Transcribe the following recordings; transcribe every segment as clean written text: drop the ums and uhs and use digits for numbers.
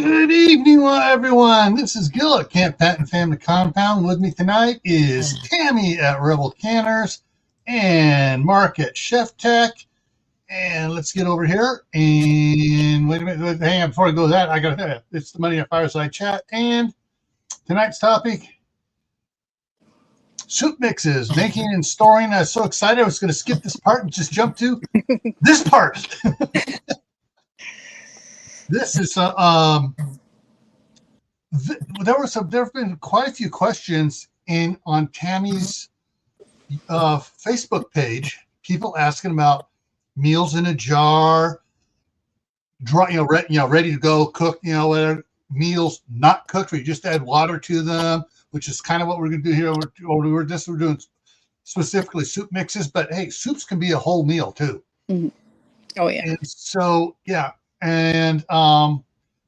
Good evening, everyone. This is Gil at Camp Patton Family Compound. With me tonight is Tammy at Rebel Canners and Mark at Chef Tech. And let's get over here. And wait a minute. Hang on, before I go to that, I got to tell you, it's the Money at Fireside Chat. And tonight's topic, soup mixes, making and storing. I was so excited I was going to skip this part and just jump to this part. This is there have been quite a few questions on Tammy's Facebook page. People asking about meals in a jar, dry, ready to go, cooked, whatever. Meals not cooked, where you just add water to them, which is kind of what we're going to do here. We're doing specifically soup mixes, but hey, soups can be a whole meal too. Mm-hmm. Oh yeah. And so yeah. And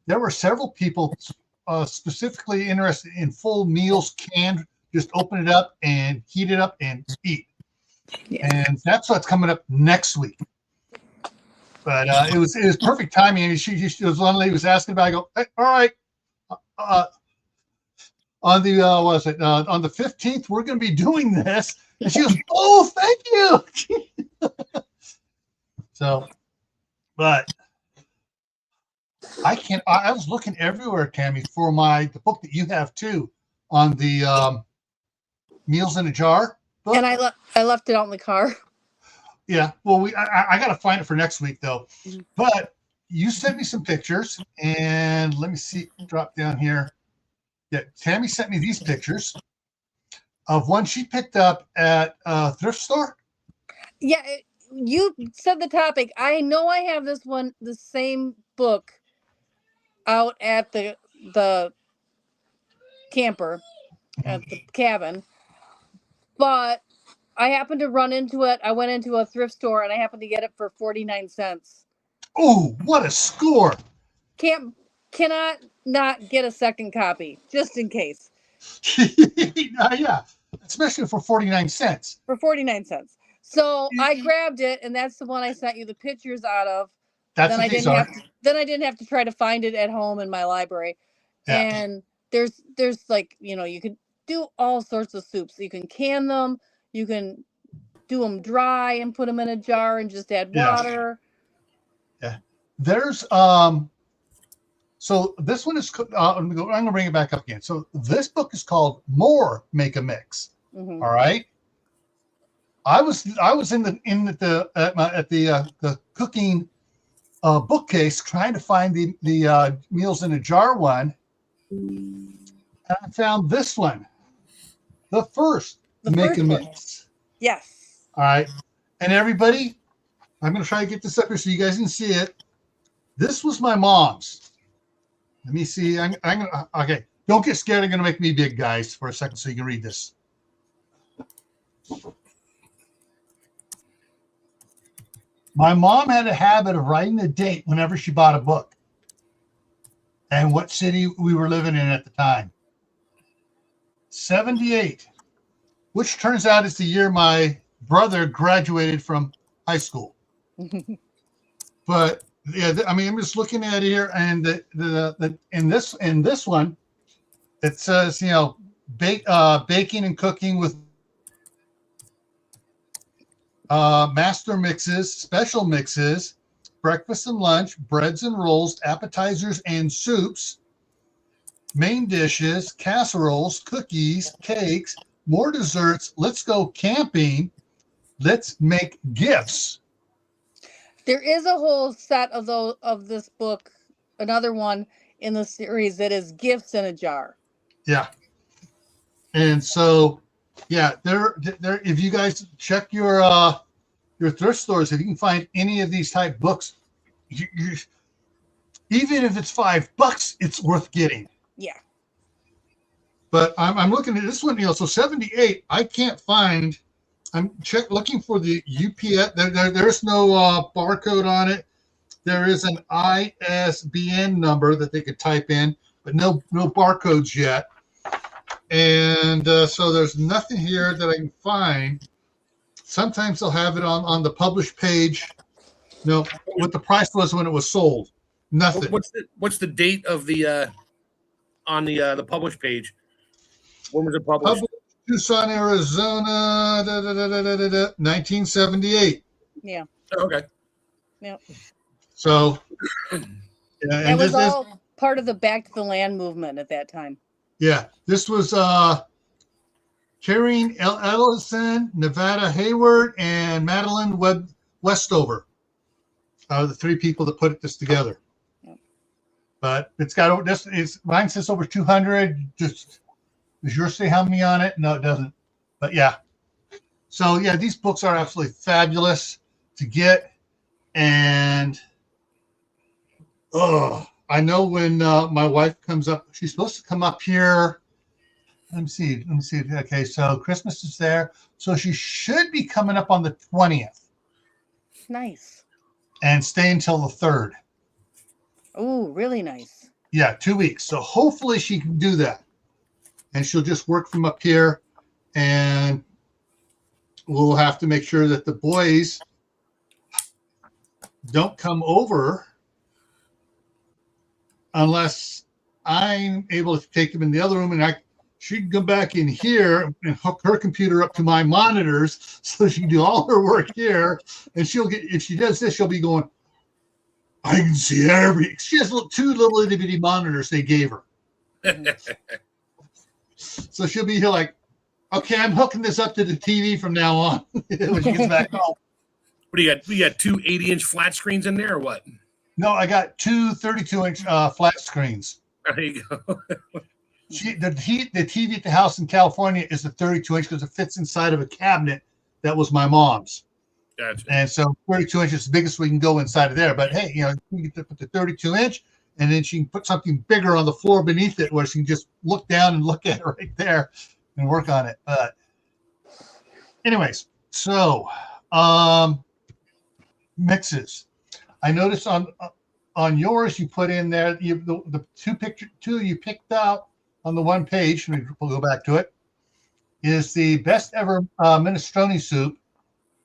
there were several people specifically interested in full meals canned. Just open it up and heat it up and eat. Yeah. And that's what's coming up next week. But it was perfect timing. And she was one lady was asking about. I go, hey, all right. On the on the 15th, we're going to be doing this. And she goes, oh, thank you. So, but. I was looking everywhere, Tammy, for the book that you have too, on the meals in a jar book. And I left it out in the car. Yeah, well, I got to find it for next week though. Mm-hmm. But you sent me some pictures, and let me see. Drop down here. Yeah, Tammy sent me these pictures of one she picked up at a thrift store. Yeah, you said the topic. I know I have this one, the same book, out at the camper at the cabin, but I happened to run into it. I went into a thrift store and I happened to get it for 49 cents. Oh, what a score! Cannot not get a second copy just in case. Yeah, especially for 49 cents. For 49 cents. So I grabbed it, and that's the one I sent you the pictures out of. Then I didn't have to try to find it at home in my library. Yeah. And there's like, you can do all sorts of soups. You can can them. You can do them dry and put them in a jar and just add water. Yeah. There's so this one is I'm going to bring it back up again. So this book is called More Make a Mix. Mm-hmm. All right. I was in the cooking bookcase trying to find the meals in a jar one, and I found this one, the first Make a Mix. Yes. All right, and everybody, I'm going to try to get this up here so you guys can see it. This was my mom's. Let me see. I'm gonna, okay. Don't get scared. I'm going to make me big, guys, for a second so you can read this. My mom had a habit of writing the date whenever she bought a book and what city we were living in at the time. 78, which turns out is the year my brother graduated from high school. But yeah, I mean, I'm just looking at it here, and in this one, it says baking and cooking with master mixes, special mixes, breakfast and lunch, breads and rolls, appetizers and soups, main dishes, casseroles, cookies, cakes, more desserts. Let's go camping. Let's make gifts. There is a whole set of this book, another one in the series that is gifts in a jar. Yeah. And so, yeah, there. If you guys check your thrift stores, if you can find any of these type books, even if it's $5, it's worth getting. Yeah. But I'm looking at this one, so 78. I can't find. I'm looking for the UPS. There's no barcode on it. There is an ISBN number that they could type in, but no barcodes yet. And so there's nothing here that I can find. Sometimes they'll have it on the published page, what the price was when it was sold. Nothing. What's the date of the on the published page? When was it published? Tucson, Arizona, 1978. Yeah. Oh, okay. Yeah. So it was all part of the Back to the Land movement at that time. Yeah, this was Karine Ellison, Nevada Hayward, and Madeline Westover. The three people that put this together. Yep. But it's got this. Mine says over 200. Just does yours say how many on it? No, it doesn't. But yeah. So yeah, these books are absolutely fabulous to get, and I know when my wife comes up, she's supposed to come up here. Let me see. Okay, so Christmas is there. So she should be coming up on the 20th. Nice. And stay until the 3rd. Oh, really nice. Yeah, 2 weeks. So hopefully she can do that. And she'll just work from up here. And we'll have to make sure that the boys don't come over unless I'm able to take them in the other room, and she can come back in here and hook her computer up to my monitors so she can do all her work here. And she'll get, if she does this, she'll be going, I can see every. She has two little itty bitty monitors they gave her. So she'll be here like, okay, I'm hooking this up to the TV from now on when she gets back home. What do you got? You got two 80-inch flat screens in there or what? No, I got two 32-inch flat screens. There you go. The TV at the house in California is a 32-inch because it fits inside of a cabinet that was my mom's. Gotcha. And so 32-inch is the biggest we can go inside of there. But hey, you know, you can put the 32-inch, and then she can put something bigger on the floor beneath it where she can just look down and look at it right there and work on it. But anyways, so mixes. I noticed on yours you put in there the two you picked out on the one page. We'll go back to it. Is the best ever minestrone soup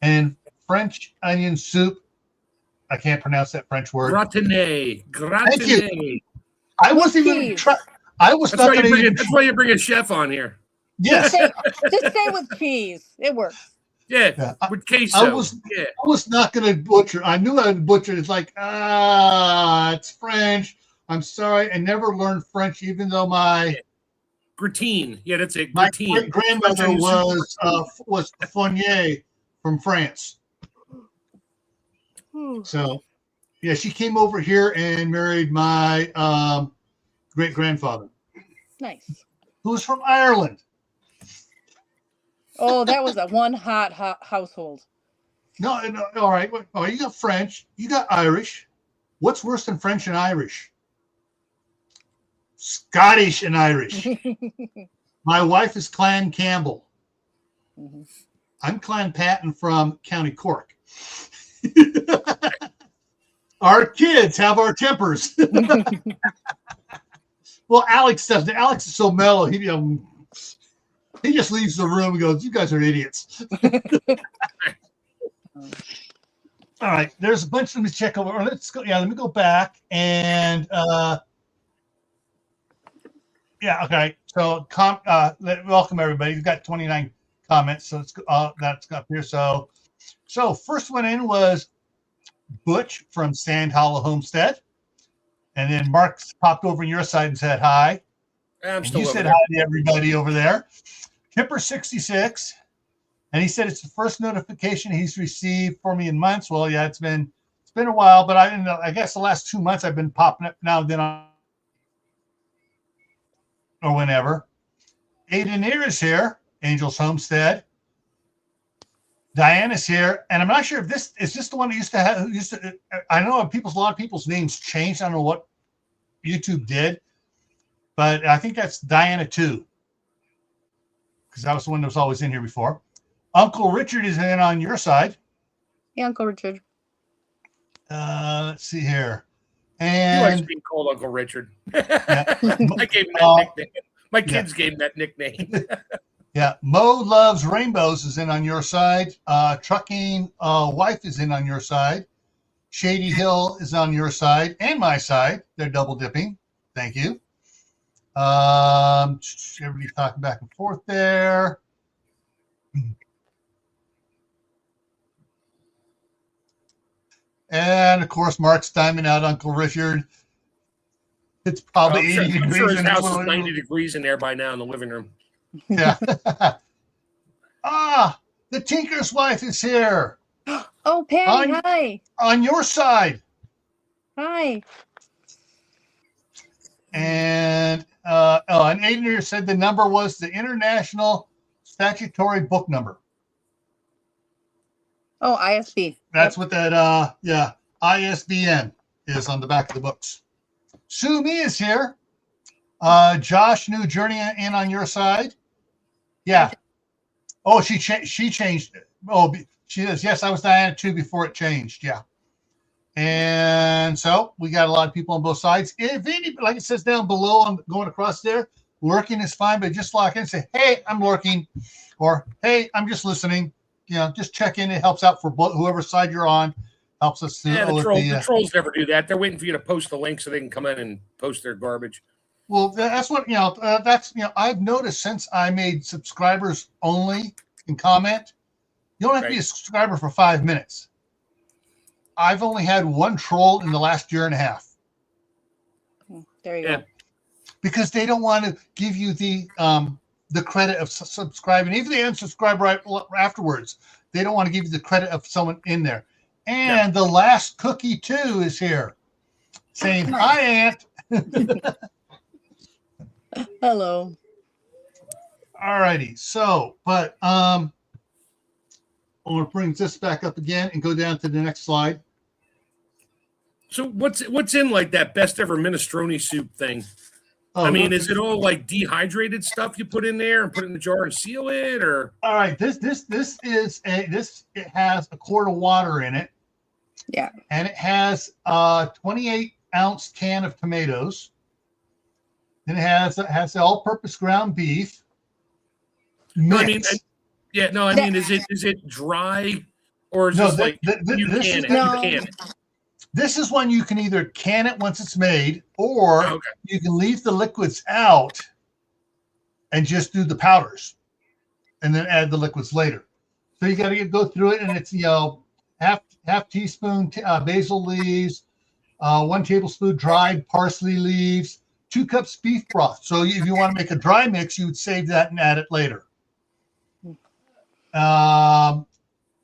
and French onion soup. I can't pronounce that French word. Gratinée. Thank you. I wasn't even trying. I was that's not going to. That's why you bring a chef on here. Yes. Just say with cheese. It works. Yeah, with queso. I was not going to butcher. I knew I would butcher. It's like, it's French. I'm sorry. I never learned French, even though my gratine. Yeah, that's it. My gratine. grandmother was Fournier from France. So, yeah, she came over here and married my great grandfather. Nice. Who was from Ireland. Oh, that was a one hot household. No, all right. Oh, you got French. You got Irish. What's worse than French and Irish? Scottish and Irish. My wife is Clan Campbell. Mm-hmm. I'm Clan Patton from County Cork. Our kids have our tempers. Well, Alex doesn't. Alex is so mellow. He just leaves the room and goes, "You guys are idiots." All right, there's a bunch. Let me check over. Let's go. Yeah, let me go back and. Yeah. Okay. So, welcome everybody. We've got 29 comments. So that's up here. So first one in was Butch from Sand Hollow Homestead, and then Mark popped over on your side and said hi. I'm still. You said hi to everybody over there. Kipper 66, and he said it's the first notification he's received for me in months. Well, yeah, it's been a while, but I guess the last 2 months I've been popping up now and then or whenever. Aiden Ear is here, Angel's Homestead. Diana's here, and I'm not sure if this is just the one who used to. I know a lot of people's names changed. I don't know what YouTube did, but I think that's Diana too. Because that was the one that was always in here before. Uncle Richard is in on your side. Yeah, Uncle Richard. Let's see here. And he likes being called Uncle Richard. I gave him that nickname. My kids gave him that nickname. Yeah. Mo Loves Rainbows is in on your side. Trucking Wife is in on your side. Shady Hill is on your side and my side. They're double dipping. Thank you. Everybody's talking back and forth there. And of course, Mark's timing out Uncle Richard. It's probably 80 degrees. I'm sure his in house is 90 degrees in there by now in the living room. Yeah. The Tinker's wife is here. Oh, Patty, hi. On your side. Hi. And and Aiden said the number was the International Statutory Book Number. Oh, ISB. That's what that ISBN is on the back of the books. Sue Me is here. Josh, new journey in on your side. Yeah. Oh, she changed it. Oh, she says, yes, I was Diana too before it changed. Yeah. And so we got a lot of people on both sides. If any, like it says down below, I'm going across there, lurking is fine, but just lock in and say, hey, I'm lurking, or hey, I'm just listening. Just check in. It helps out for whoever side you're on. Helps us. Yeah, the trolls never do that. They're waiting for you to post the link so they can come in and post their garbage. Well, that's what, I've noticed since I made subscribers only and comment, you don't have to be a subscriber for 5 minutes. I've only had one troll in the last year and a half. There you go. Because they don't want to give you the credit of subscribing. Even if they unsubscribe right afterwards, they don't want to give you the credit of someone in there. And the last cookie too is here, saying, "Hi, Aunt." Hello. All righty. So, but I want to bring this back up again and go down to the next slide. So what's in like that best ever minestrone soup thing? Oh, I mean, is it all like dehydrated stuff you put in there and put it in the jar and seal it, or? All right, this it has a quart of water in it. Yeah. And it has a 28-ounce can of tomatoes. And it has all-purpose ground beef. No, I mean, is it dry or is this like you can it? This is one you can either can it once it's made, or you can leave the liquids out and just do the powders, and then add the liquids later. So you got to go through it, and it's half teaspoon basil leaves, 1 tablespoon dried parsley leaves, 2 cups beef broth. So if you want to make a dry mix, you would save that and add it later. You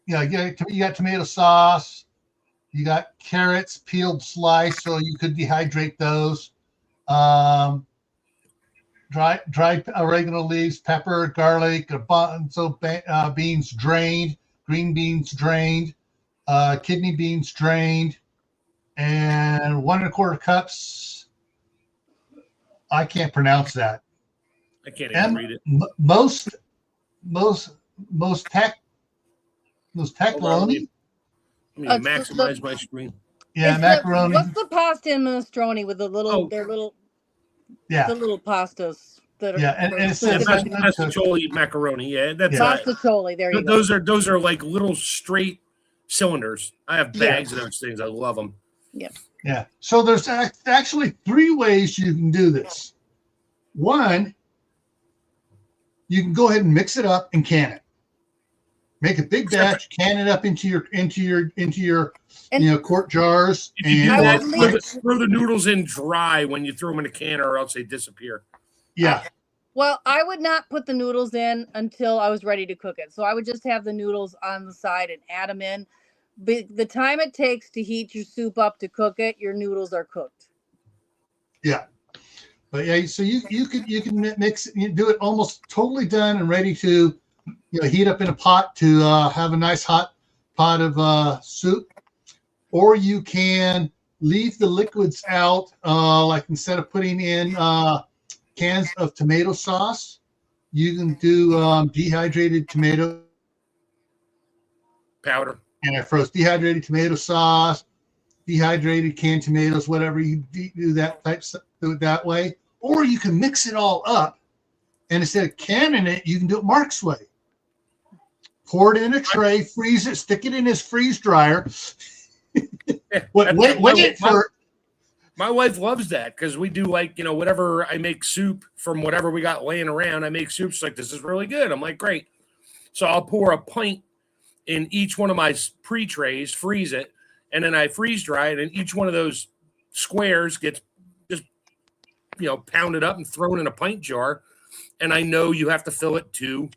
got tomato sauce. You got carrots, peeled slice, so you could dehydrate those. Dried oregano leaves, pepper, garlic, beans drained, green beans drained, kidney beans drained, and 1 1/4 cups. I can't pronounce that. I can't even read it. Most macaroni. Maximize my screen. Yeah, macaroni. What's the pasta in minestrone with the little the little pastas that are and it says pastacholi macaroni. Yeah, that's pastacholi. There you go. Those are like little straight cylinders. I have bags of those things. I love them. Yeah. So there's actually 3 ways you can do this. One, you can go ahead and mix it up and can it. Make a big batch, can it up into your quart jars. If you do that, throw the noodles in dry when you throw them in a can, or else they disappear. Yeah. Well, I would not put the noodles in until I was ready to cook it. So I would just have the noodles on the side and add them in. But the time it takes to heat your soup up to cook it, your noodles are cooked. Yeah. But so you can mix it, you do it almost totally done and ready to heat up in a pot to have a nice hot pot of soup, or you can leave the liquids out. Like instead of putting in cans of tomato sauce, you can do dehydrated tomato powder. And I froze dehydrated tomato sauce, dehydrated canned tomatoes, whatever you do that type stuff, do it that way. Or you can mix it all up, and instead of canning it, you can do it Mark's way. Pour it in a tray, freeze it, stick it in his freeze dryer, My wife loves that because we do like, whatever I make soup from whatever we got laying around. I make soup. She's like, this is really good. I'm like, great. So I'll pour a pint in each one of my pre-trays, freeze it, and then I freeze dry it. And each one of those squares gets just, pounded up and thrown in a pint jar. And I know you have to fill it to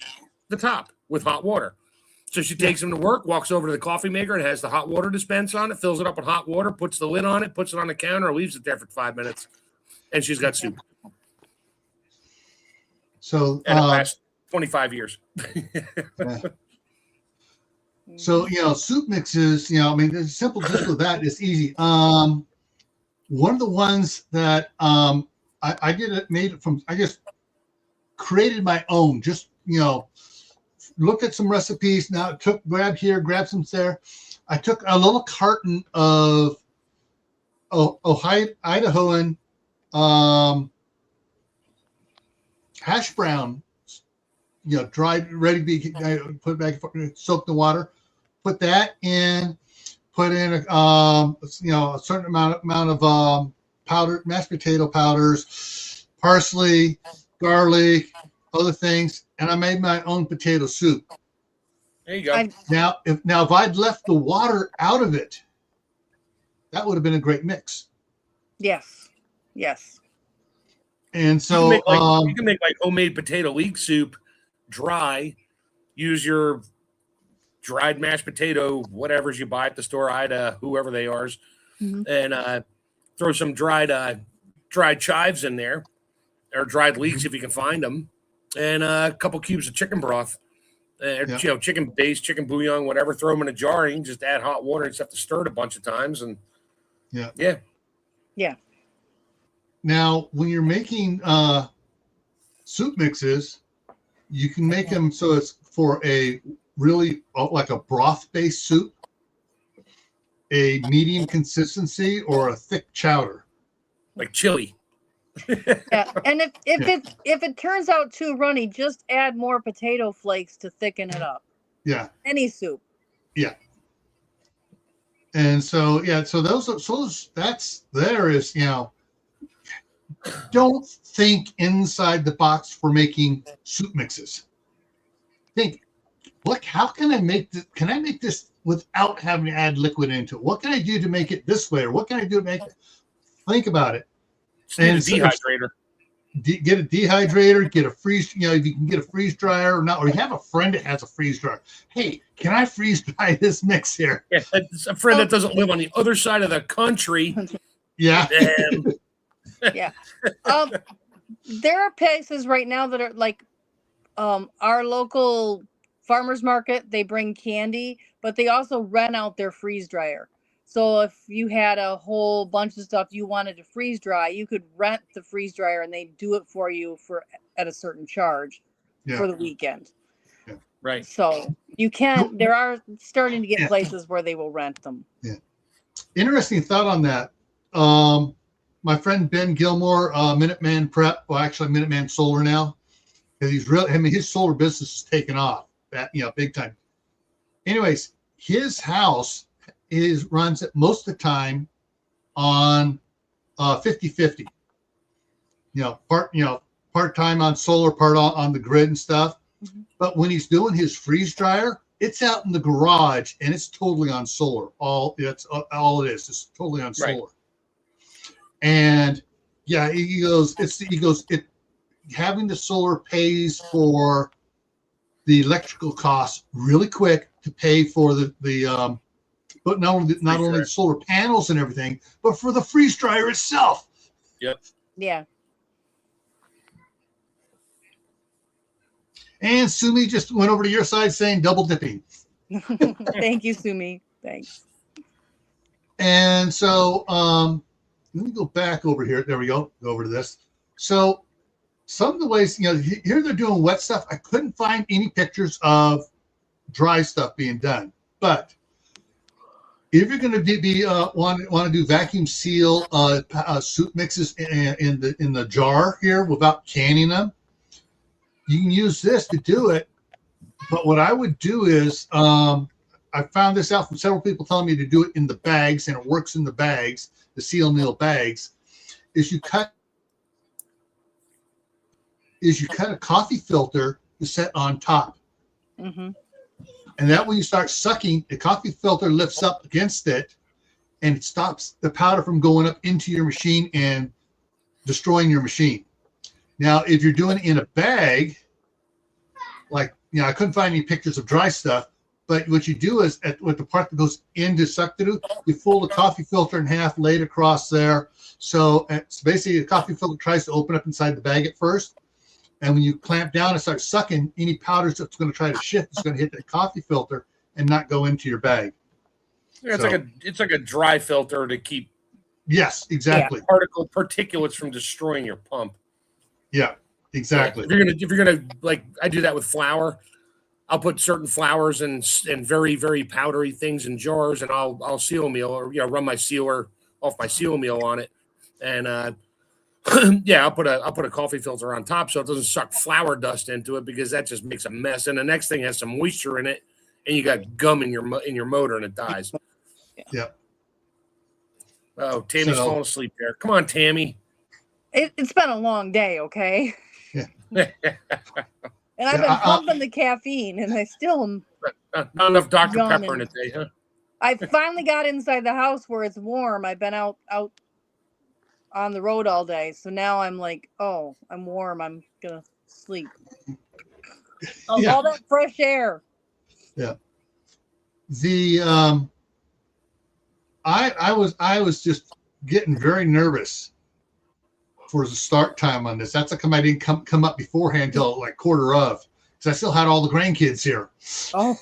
the top with hot water. So she takes them to work, walks over to the coffee maker and has the hot water dispense on it, fills it up with hot water, puts the lid on it, puts it on the counter, leaves it there for 5 minutes, and she's got soup. So and it lasts 25 years. Yeah. So, soup mixes, it's simple just with that. It's easy. One of the ones that made it from, I just created my own, just, looked at some recipes. Now grab some there. I took a little carton of Idahoan hash brown, dried, ready to be put it back, soak the water. Put that in. Put in a certain amount of powdered mashed potato powders, parsley, garlic, other things, and I made my own potato soup. There you go. Now if I'd left the water out of it, that would have been a great mix. Yes. And so you can make like homemade potato leek soup dry. Use your dried mashed potato, whatever's you buy at the store, Ida, whoever they are, and throw some dried chives in there, or dried leeks if you can find them. And a couple cubes of chicken broth, chicken base, chicken bouillon, whatever. Throw them in a jar. And you can just add hot water. You just have to stir it a bunch of times, and yeah. Now, when you're making soup mixes, you can make them so it's for a really like a broth-based soup, a medium consistency, or a thick chowder, like chili. Yeah, and if it turns out too runny, just add more potato flakes to thicken it up. Yeah. Any soup. Yeah. And so don't think inside the box for making soup mixes. Think, how can I make this? Can I make this without having to add liquid into it? What can I do to make it this way? Or what can I do to make it? Think about it. And dehydrator. Get a dehydrator, get a freeze, if you can get a freeze dryer or not, or you have a friend that has a freeze dryer. Hey, can I freeze dry this mix here? Yeah, it's a friend that doesn't live on the other side of the country. Yeah. Yeah. There are places right now that are like our local farmers market. They bring candy, but they also rent out their freeze dryer. So if you had a whole bunch of stuff you wanted to freeze dry, you could rent the freeze dryer and they do it for you at a certain charge for the weekend. Yeah. Right. So you can, there are starting to get places where they will rent them. Yeah. Interesting thought on that. My friend Ben Gilmore, Minuteman Prep, well, actually Minuteman Solar now, because his solar business is taken off, big time. Anyways, his house runs it most of the time on 50-50. Part time on solar, part on the grid and stuff. Mm-hmm. But when he's doing his freeze dryer, it's out in the garage and it's totally on solar. All it is. It's totally on solar. Right. And he goes, having the solar pays for the electrical costs really quick to pay for the but not only the solar panels and everything, but for the freeze dryer itself. Yep. Yeah. And Sumi just went over to your side saying double dipping. Thank you, Sumi. Thanks. And so let me go back over here. There we go. Go over to this. So some of the ways, here they're doing wet stuff. I couldn't find any pictures of dry stuff being done. But if you're going to want to do vacuum seal soup mixes in the jar here without canning them, you can use this to do it. But what I would do is I found this out from several people telling me to do it in the bags, and it works in the bags, the seal meal bags, is you cut a coffee filter to set on top. Mm-hmm. And that when you start sucking, the coffee filter lifts up against it and it stops the powder from going up into your machine and destroying your machine. Now, if you're doing it in a bag, like, I couldn't find any pictures of dry stuff, but what you do is with the part that goes into suck through, you fold the coffee filter in half, lay it across there. So it's basically the coffee filter tries to open up inside the bag at first. And when you clamp down and start sucking, any powders that's going to try to shift is going to hit the coffee filter and not go into your bag. Yeah, it's like a dry filter to keep exactly particulates from destroying your pump. Yeah, exactly. Yeah, if you're gonna like, I do that with flour. I'll put certain flours and very, very powdery things in jars, and I'll seal meal or run my sealer off my seal meal on it, and I'll put a coffee filter on top so it doesn't suck flour dust into it, because that just makes a mess. And the next thing has some moisture in it, and you got gum in your motor, and it dies. Yeah. Oh, Tammy's falling asleep there. Come on, Tammy. It's been a long day, okay? Yeah. And I've been pumping the caffeine, and I still am. Not enough Dr. Pepper in a day, huh? I finally got inside the house where it's warm. I've been out on the road all day, so now I'm like, oh, I'm warm. I'm gonna sleep. All that fresh air. Yeah. The I was just getting very nervous for the start time on this. That's how come I didn't come up beforehand until like quarter of, because I still had all the grandkids here. Oh.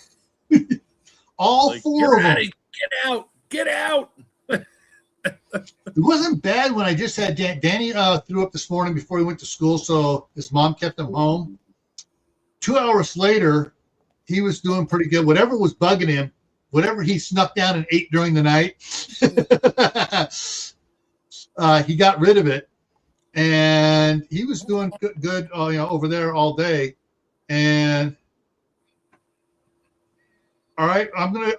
All like, 4 of them. Get out. It wasn't bad when I just had Danny threw up this morning before he went to school, so his mom kept him home. 2 hours later, he was doing pretty good. Whatever was bugging him, whatever he snuck down and ate during the night, he got rid of it, and he was doing good over there all day. And all right, I'm gonna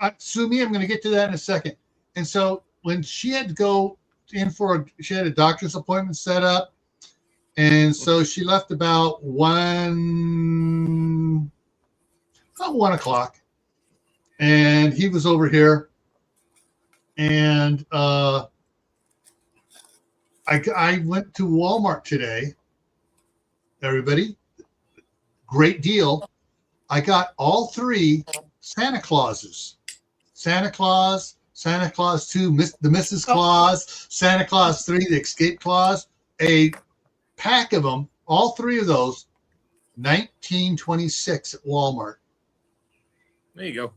get to that in a second. And so when she had to go in she had a doctor's appointment set up, and so she left about 1 o'clock, and he was over here, and I went to Walmart today. Everybody, great deal. I got all 3 Santa Clauses. Santa Claus 2, the Mrs. Claus, Santa Claus 3, the Escape Claus, a pack of them, all 3 of those, $19.26 at Walmart. There you go.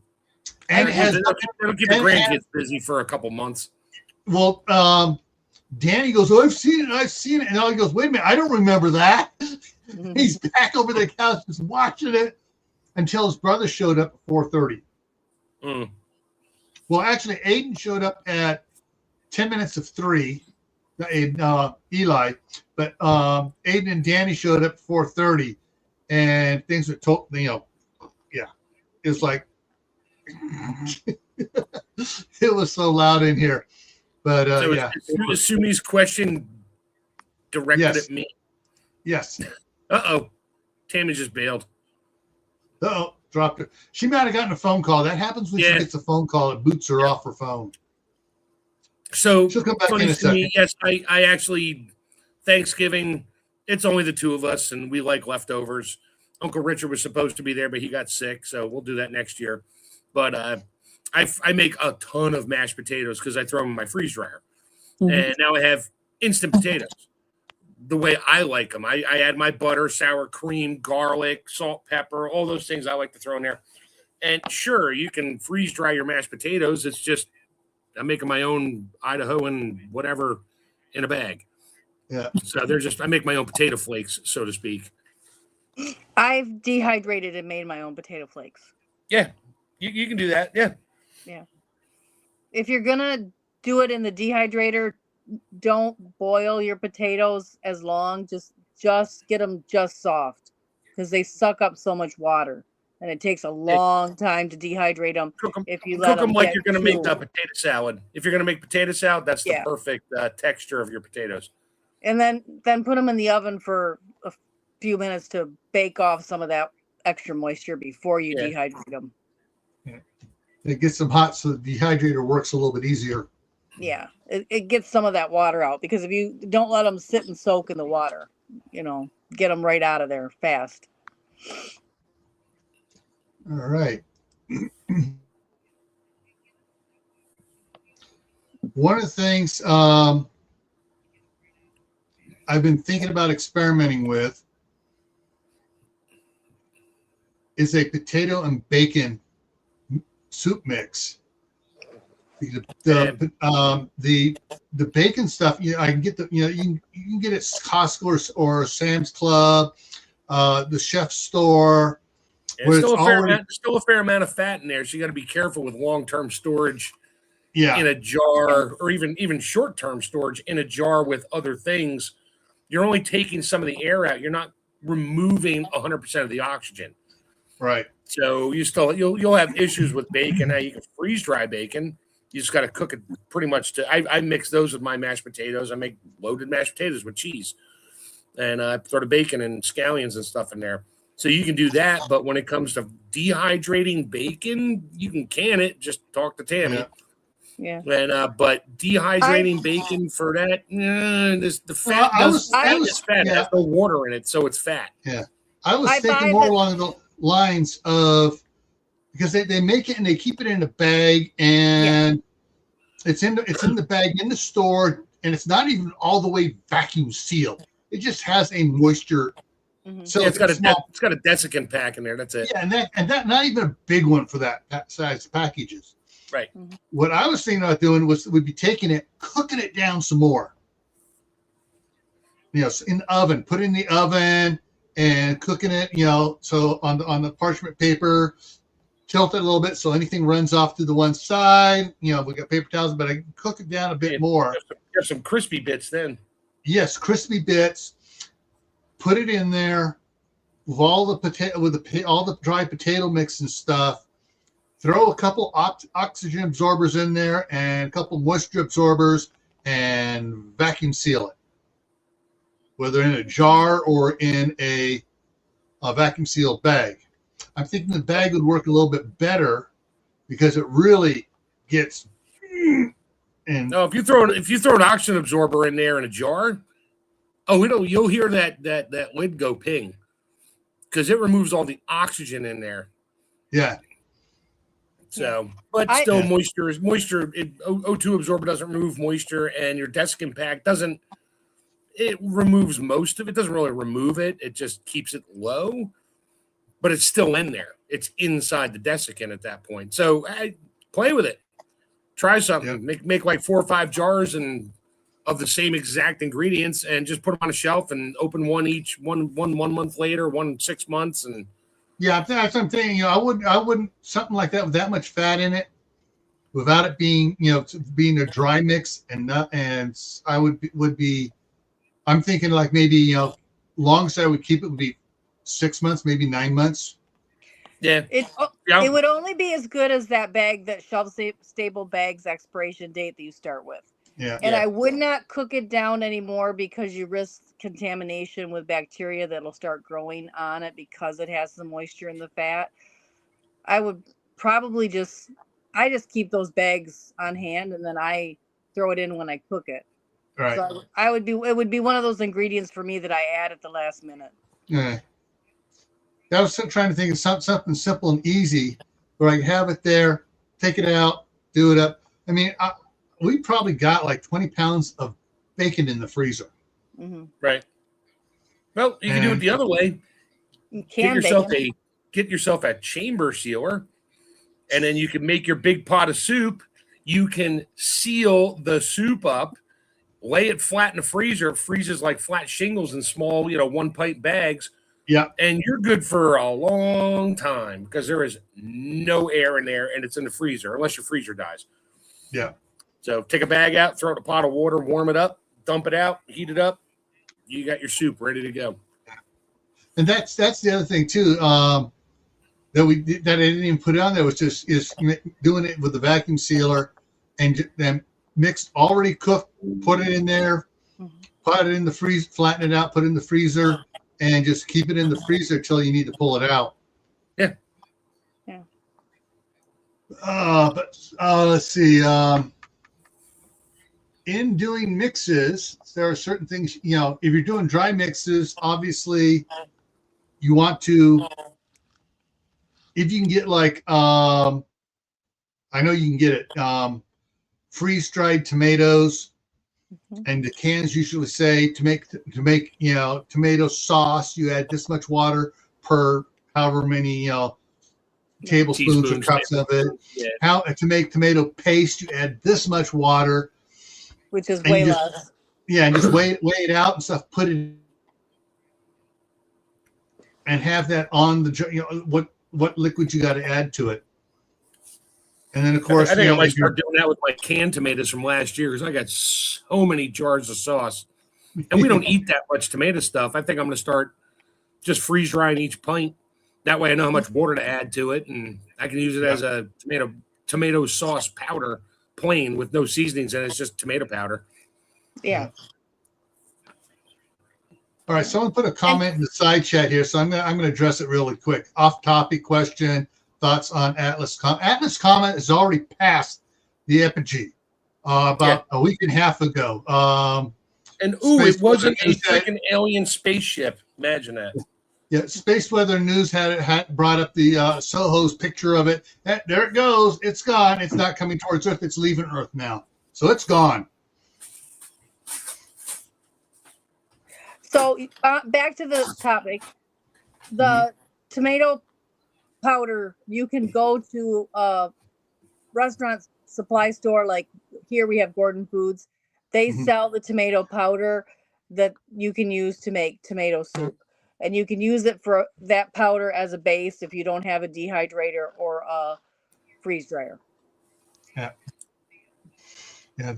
And it'll keep the grandkids busy for a couple months. Well, Danny goes, "Oh, I've seen it," and he goes, "Wait a minute, I don't remember that." He's back over the couch just watching it until his brother showed up at 4:30. Well, actually, Aiden showed up at 10 minutes of 3. Eli, but Aiden and Danny showed up at 4:30, and things were totally, it was like it was so loud in here. But so Sumi's question directed at me. Yes. Tammy just bailed. Dropped her. She might have gotten a phone call. That happens when she gets a phone call. It boots her off her phone. So she'll come back in a second. Yes, I actually, Thanksgiving, it's only the 2 of us, and we like leftovers. Uncle Richard was supposed to be there, but he got sick, so we'll do that next year. But I make a ton of mashed potatoes because I throw them in my freeze dryer. Mm-hmm. And now I have instant potatoes the way I like them. I add my butter, sour cream, garlic, salt, pepper, all those things I like to throw in there. And sure, you can freeze dry your mashed potatoes. It's just I'm making my own Idahoan whatever in a bag. Yeah. So I make my own potato flakes, so to speak. I've dehydrated and made my own potato flakes. Yeah. You can do that. Yeah. Yeah. If you're going to do it in the dehydrator, don't boil your potatoes as long. Just get them just soft because they suck up so much water. and it takes a long time to dehydrate them. If you cook them like you're going to make a potato salad. If you're going to make potato salad, that's the perfect texture of your potatoes. And then put them in the oven for a few minutes to bake off some of that extra moisture before you dehydrate them. Yeah. It gets them hot, so the dehydrator works a little bit easier. Yeah, it gets some of that water out, because if you don't let them sit and soak in the water, get them right out of there fast. All right. One of the things I've been thinking about experimenting with is a potato and bacon soup mix. The bacon stuff, I can get you can get it at Costco or Sam's Club, the Chef's Store. There's still a fair amount of fat in there, so you got to be careful with long-term storage. In a jar, or even short-term storage in a jar with other things. You're only taking some of the air out. You're not removing 100% of the oxygen. Right. So you'll have issues with bacon. Now you can freeze dry bacon. You just got to cook it pretty much I mix those with my mashed potatoes. I make loaded mashed potatoes with cheese, and I throw the bacon and scallions and stuff in there. So you can do that. But when it comes to dehydrating bacon, you can can it. Just talk to Tammy. Yeah. And but dehydrating bacon for that, the fat is fat. It has no water in it, so it's fat. Yeah. I was thinking more along the lines of, because they make it and they keep it in a bag, and it's in the bag in the store, and it's not even all the way vacuum sealed. It just has a moisture. Mm-hmm. So it's got a desiccant pack in there. That's it. Yeah, and that not even a big one for that size packages. Right. Mm-hmm. What I was thinking about doing would be taking it, cooking it down some more. In the oven, put it in the oven and cooking it. So on the parchment paper, tilt it a little bit so anything runs off to the one side. We got paper towels, but I can cook it down a bit more. You have some crispy bits then. Yes, crispy bits. Put it in there with all the dry potato mix and stuff. Throw a couple oxygen absorbers in there and a couple moisture absorbers, and vacuum seal it. Whether in a jar or in a vacuum sealed bag. I'm thinking the bag would work a little bit better because it really gets. And if you throw an oxygen absorber in there in a jar, you'll hear that lid go ping, because it removes all the oxygen in there. Yeah. So, but still, moisture. O2 absorber doesn't remove moisture, and your desiccant pack doesn't. It removes most of it. Doesn't really remove it. It just keeps it low, but it's still in there. It's inside the desiccant at that point. So, play with it. Try something. Yeah. Make like 4 or 5 jars of the same exact ingredients, and just put them on a shelf and open one each. One month later, 1 6 months, and. Yeah, that's what I'm thinking. I wouldn't something like that with that much fat in it, without it being being a dry mix, and I would be. I'm thinking like maybe longest I would keep it would be 6 months, maybe 9 months. Yeah, it would only be as good as that bag, that shelf-stable bag's expiration date that you start with. Yeah, and I would not cook it down anymore, because you risk contamination with bacteria that'll start growing on it because it has some moisture in the fat. I would probably just keep those bags on hand, and then I throw it in when I cook it. Right. So it would be one of those ingredients for me that I add at the last minute. Yeah. I was trying to think of something simple and easy where I can have it there, take it out, do it up. I mean, we probably got like 20 pounds of bacon in the freezer. Mm-hmm. Right. Well, you can do it the other way. Get yourself a chamber sealer, and then you can make your big pot of soup. You can seal the soup up, lay it flat in the freezer. It freezes like flat shingles in small, 1 pint bags. Yeah. And you're good for a long time, because there is no air in there, and it's in the freezer unless your freezer dies. Yeah. So take a bag out, throw it in a pot of water, warm it up, dump it out, heat it up. You got your soup ready to go. And that's the other thing too. that I didn't even put on there was just doing it with the vacuum sealer and then mixed already cooked, put it in there, put it in the freezer, flatten it out, put it in the freezer, and just keep it in the freezer till you need to pull it out. Yeah. Yeah. Let's see. In doing mixes, there are certain things, if you're doing dry mixes, obviously you want to, if you can get like, I know you can get it, freeze-dried tomatoes, and the cans usually say to make tomato sauce, you add this much water per however many tablespoons or cups of it. Yeah. How to make tomato paste, you add this much water, which is way less. Yeah, and just weigh it out and stuff. Put it and have that on the what liquid you got to add to it. And then, of course, I think I might start doing that with my canned tomatoes from last year because I got so many jars of sauce. And we don't eat that much tomato stuff. I think I'm going to start just freeze drying each pint. That way I know how much water to add to it, and I can use it as a tomato sauce powder, plain with no seasonings, and it's just tomato powder. Yeah. All right, someone put a comment in the side chat here, so I'm gonna address it really quick. Off-topic question. Thoughts on Atlas? Atlas Comet has already passed the apogee about a week and a half ago. And it wasn't a freaking alien spaceship. Imagine that. Yeah, Space Weather News had brought up the Soho's picture of it. There it goes. It's gone. It's not coming towards Earth. It's leaving Earth now. So it's gone. So back to the topic. The tomato powder, you can go to a restaurant supply store like here we have Gordon Foods. They sell the tomato powder that you can use to make tomato soup. And you can use it for that powder as a base if you don't have a dehydrator or a freeze dryer. Yeah. Yeah.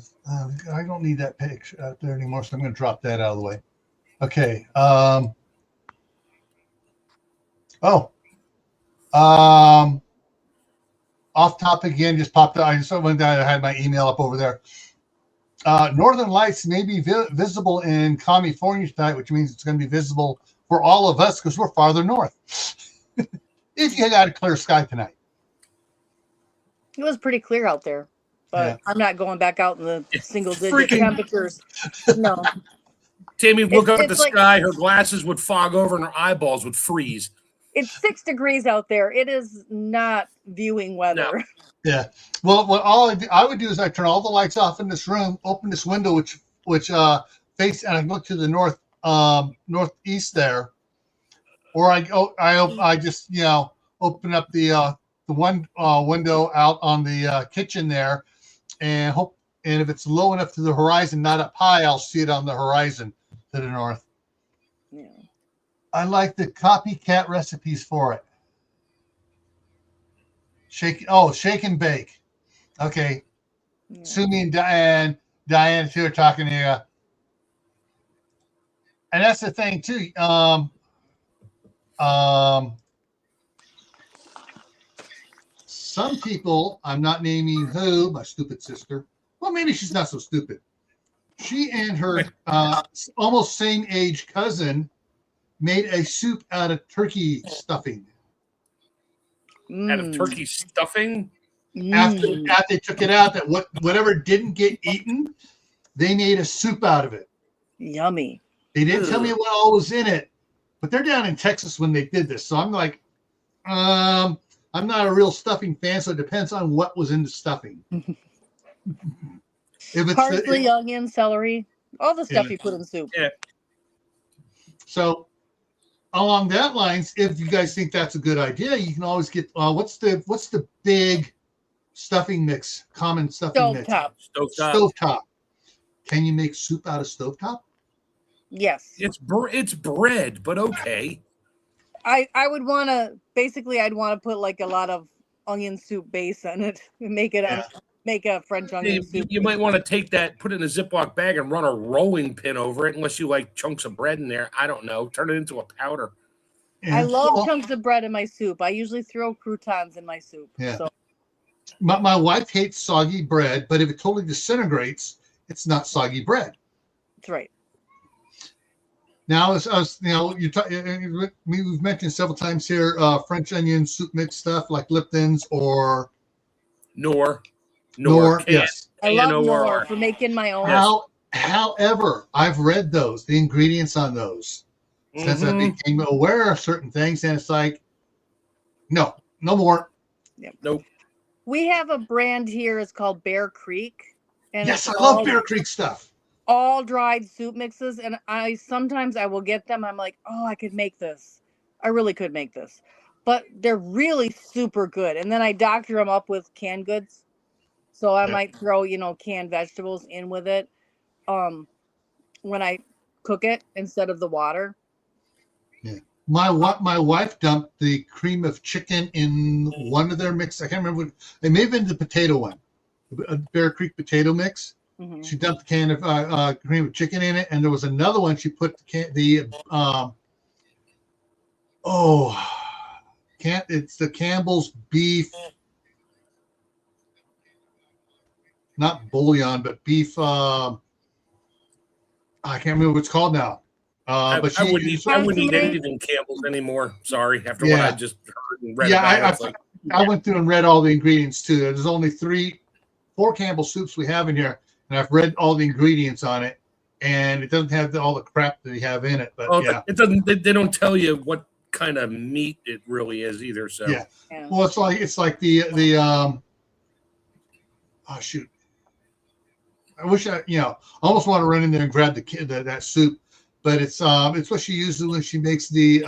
I don't need that picture out there anymore, so I'm going to drop that out of the way. Okay. Off topic again, just popped out. I just went down. I had my email up over there. Northern Lights may be visible in California tonight, which means it's going to be visible for all of us because we're farther north. If you got a clear sky tonight. It was pretty clear out there, but I'm not going back out in the single-digit temperatures. No. Tammy would look up at the sky, her glasses would fog over, and her eyeballs would freeze. It's 6 degrees out there. It is not viewing weather. No. Yeah. Well, what I would do is I turn all the lights off in this room, open this window, which face, and I look to the northeast there, or I just open up the one window out on the kitchen there, and hope, and if it's low enough to the horizon, not up high, I'll see it on the horizon to the north. Yeah. I like the copycat recipes for it. Shake and bake. Okay. Yeah. Sumi and Diane too are talking here. And that's the thing too. Some people, I'm not naming who, my stupid sister. Well, maybe she's not so stupid. She and her almost same age cousin made a soup out of turkey stuffing. Out of turkey stuffing? After they took it out, that whatever didn't get eaten, they made a soup out of it. Yummy. They didn't tell me what all was in it, but they're down in Texas when they did this. So I'm like, I'm not a real stuffing fan, so it depends on what was in the stuffing. If it's parsley, onion, celery, all the stuff you put in soup. Yeah. So along that lines, if you guys think that's a good idea, you can always get what's the big stuffing mix, common stuffing mix? Stovetop. Can you make soup out of stovetop? Yes. It's bread, but okay. I would want to I'd want to put like a lot of onion soup base on it and make it make a French onion soup. You might want to take that, put it in a Ziploc bag and run a rolling pin over it, unless you like chunks of bread in there. I don't know. Turn it into a powder. I love chunks of bread in my soup. I usually throw croutons in my soup. Yeah. So. My wife hates soggy bread, but if it totally disintegrates, it's not soggy bread. That's right. Now, we've mentioned several times here French onion soup mix stuff like Lipton's or Nor. Yes. I love Nor for making my own. However, I've read the ingredients on those since I became aware of certain things, and it's like, no more. Yep. Nope. We have a brand here. It's called Bear Creek. And yes, I love Bear Creek stuff. All dried soup mixes, and sometimes I will get them. I'm like, oh, I could make this. I really could make this, but they're really super good. And then I doctor them up with canned goods, so I might throw canned vegetables in with it, when I cook it instead of the water. Yeah, my wife dumped the cream of chicken in one of their mix. I can't remember. It may have been the potato one, a Bear Creek potato mix. Mm-hmm. She dumped a can of cream of chicken in it, and there was another one. She put it's the Campbell's beef, not bouillon, but beef. I can't remember what it's called now. But I wouldn't eat anything Campbell's anymore. Sorry, after what I just heard and read. I went through and read all the ingredients too. There's only 4 Campbell soups we have in here. And I've read all the ingredients on it, and it doesn't have all the crap that you have in it. But it doesn't. They don't tell you what kind of meat it really is either. So well, it's like the oh shoot, I wish I almost want to run in there and grab that soup, but it's what she uses when she makes the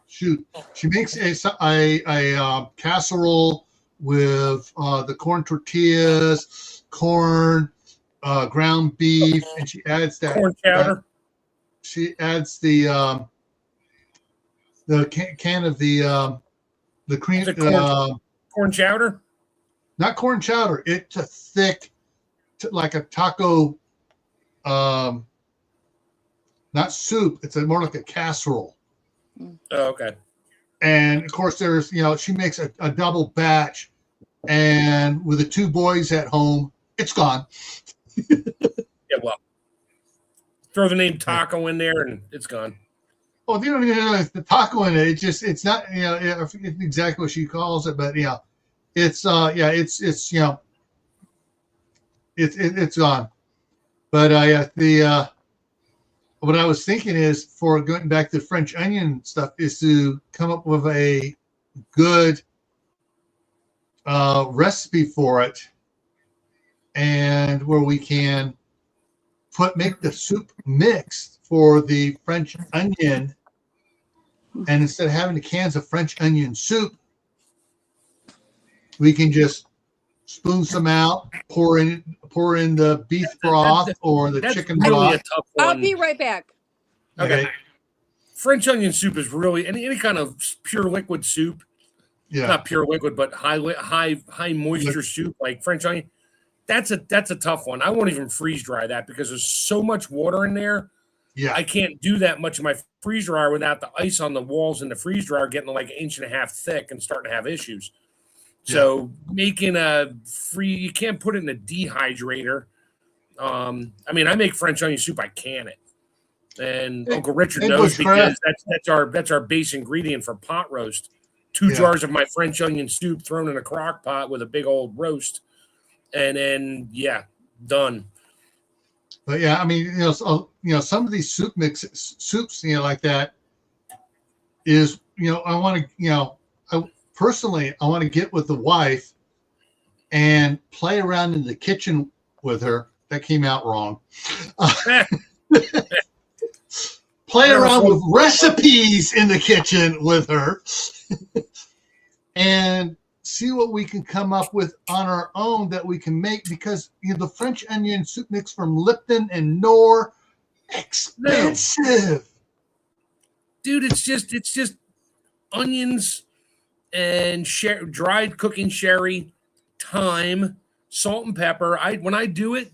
she makes a casserole with the corn tortillas, corn, ground beef, and she adds that corn chowder. She adds the can of the cream. Corn chowder? Not corn chowder. It's a thick, like a taco. Not soup. It's more like a casserole. Oh, okay. And of course, there's she makes a double batch. And with the 2 boys at home, it's gone. Well, throw the name taco in there and it's gone. Oh, they don't even know it's the taco in it. It's not, it's exactly what she calls it, but it's it's gone. But what I was thinking is, for going back to French onion stuff, is to come up with a good recipe for it, and where we can make the soup mix for the French onion, and instead of having the cans of French onion soup, we can just spoon some out, pour in the beef broth or the chicken broth. I'll be right back. Okay. French onion soup is really any kind of pure liquid soup. Yeah. Not pure liquid, but high moisture soup like French onion. That's a tough one. I won't even freeze dry that because there's so much water in there. Yeah. I can't do that much of my freeze dryer without the ice on the walls in the freeze dryer getting like 1.5 inches thick and starting to have issues. Yeah. So making you can't put it in a dehydrator. I make French onion soup. I can it. And Uncle Richard knows because that's our base ingredient for pot roast. 2 jars of my French onion soup thrown in a crock pot with a big old roast, and then done. But some of these soups like that is I want to personally I want to get with the wife and play around in the kitchen with her. That came out wrong. Play around with recipes in the kitchen with her and see what we can come up with on our own that we can make, because the French onion soup mix from Lipton and Knorr, expensive. Dude, it's just onions and dried cooking sherry, thyme, salt and pepper. When I do it,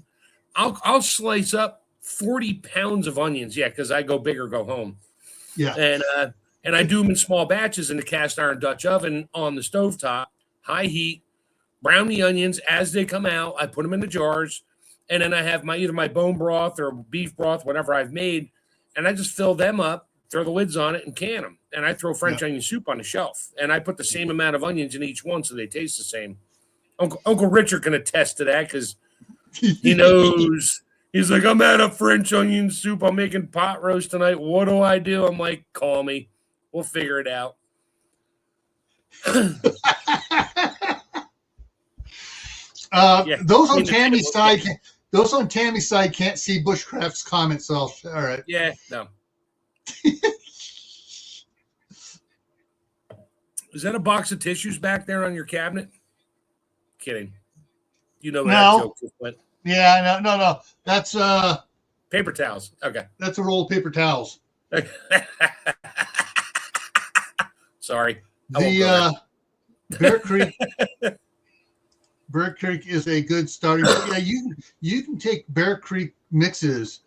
I'll slice up 40 pounds of onions. Yeah, because I go big or go home. Yeah. And I do them in small batches in the cast iron Dutch oven on the stovetop, high heat, brown the onions as they come out. I put them in the jars, and then I have either my bone broth or beef broth, whatever I've made, and I just fill them up, throw the lids on it, and can them. And I throw French onion soup on the shelf, and I put the same amount of onions in each one so they taste the same. Uncle Richard can attest to that because he knows. He's like, I'm out of French onion soup. I'm making pot roast tonight. What do I do? I'm like, call me. We'll figure it out. Those on Tammy's side, can't see Bushcraft's comments. So all right. Yeah, no. Is that a box of tissues back there on your cabinet? Kidding. You know where that joke just went. Yeah, no. That's paper towels. Okay. That's a roll of paper towels. Sorry. The Bear Creek is a good starting. Yeah, you can take Bear Creek mixes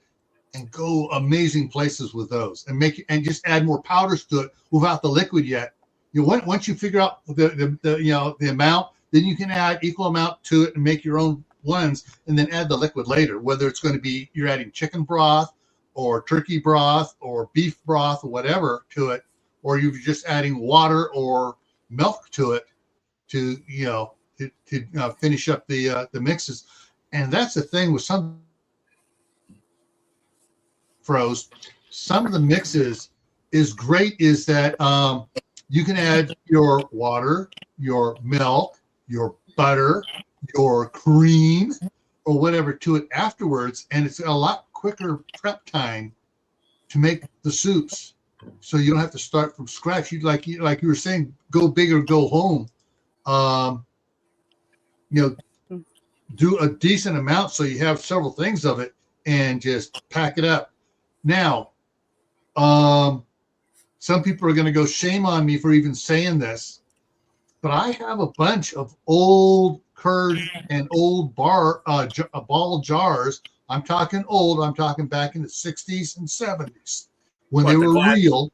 and go amazing places with those, and just add more powders to it without the liquid yet. Once you figure out the amount, then you can add equal amount to it and make your own ones, and then add the liquid later. Whether it's going to be you're adding chicken broth or turkey broth or beef broth or whatever to it, or you're just adding water or milk to it to finish up the mixes. And that's the thing with some froze. Some of the mixes is great is that you can add your water, your milk, your butter, your cream, or whatever to it afterwards, and it's a lot quicker prep time to make the soups. So you don't have to start from scratch. Like you were saying, go big or go home. Do a decent amount so you have several things of it and just pack it up. Now, some people are going to go shame on me for even saying this, but I have a bunch of old curd and old ball jars. I'm talking old. I'm talking back in the 60s and 70s when they were real.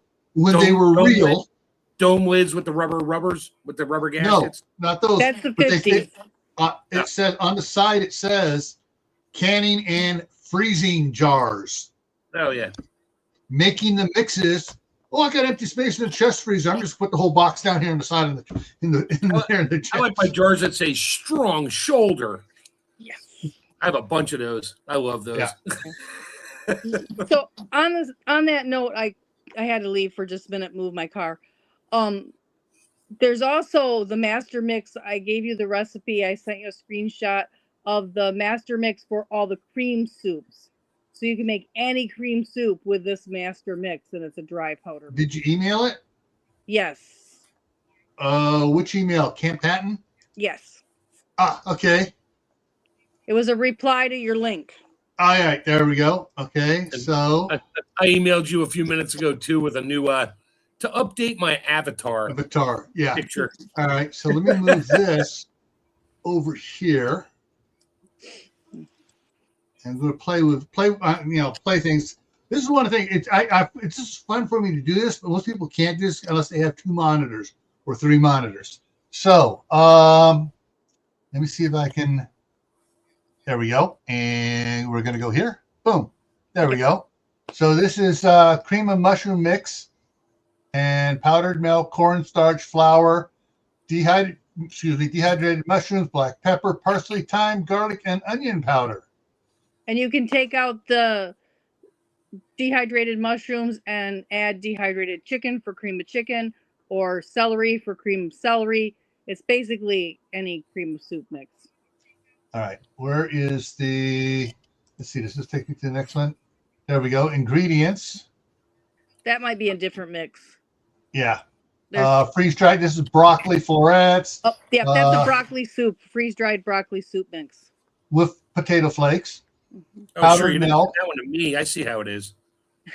Dome lids with the rubbers with the rubber gaskets. No, not those. That's the 50s. It says on the side. It says canning and freezing jars. Oh yeah. Making the mixes. Oh, I got empty space in the chest freezer. I'm just put the whole box down here on the side of the chest. I like my jars that say strong shoulder. Yes. I have a bunch of those. I love those. Yeah. So on that note, I had to leave for just a minute, move my car. There's also the master mix. I gave you the recipe. I sent you a screenshot of the master mix for all the cream soups. So you can make any cream soup with this master mix, and it's a dry powder. Did you email it? Yes. Which email? Camp Patton? Yes. Okay. It was a reply to your link. All right, there we go. Okay, so I emailed you a few minutes ago too with a new to update my avatar. Yeah. Picture. All right, so let me move this over here. I'm going to play things. This is one thing. It's just fun for me to do this, but most people can't do this unless they have 2 monitors or 3 monitors. So let me see if I can. There we go, and we're going to go here. Boom. There we go. So this is cream and mushroom mix, and powdered milk, cornstarch, flour, dehydrated mushrooms, black pepper, parsley, thyme, garlic, and onion powder. And you can take out the dehydrated mushrooms and add dehydrated chicken for cream of chicken or celery for cream of celery. It's basically any cream of soup mix. All right. Where is the, let's see, does this take me to the next one? There we go. Ingredients. That might be a different mix. Yeah. Freeze-dried. This is broccoli florets. Oh, yeah, that's the broccoli soup. Freeze-dried broccoli soup mix. With potato flakes. Oh, sure. You didn't give that one to me. I see how it is.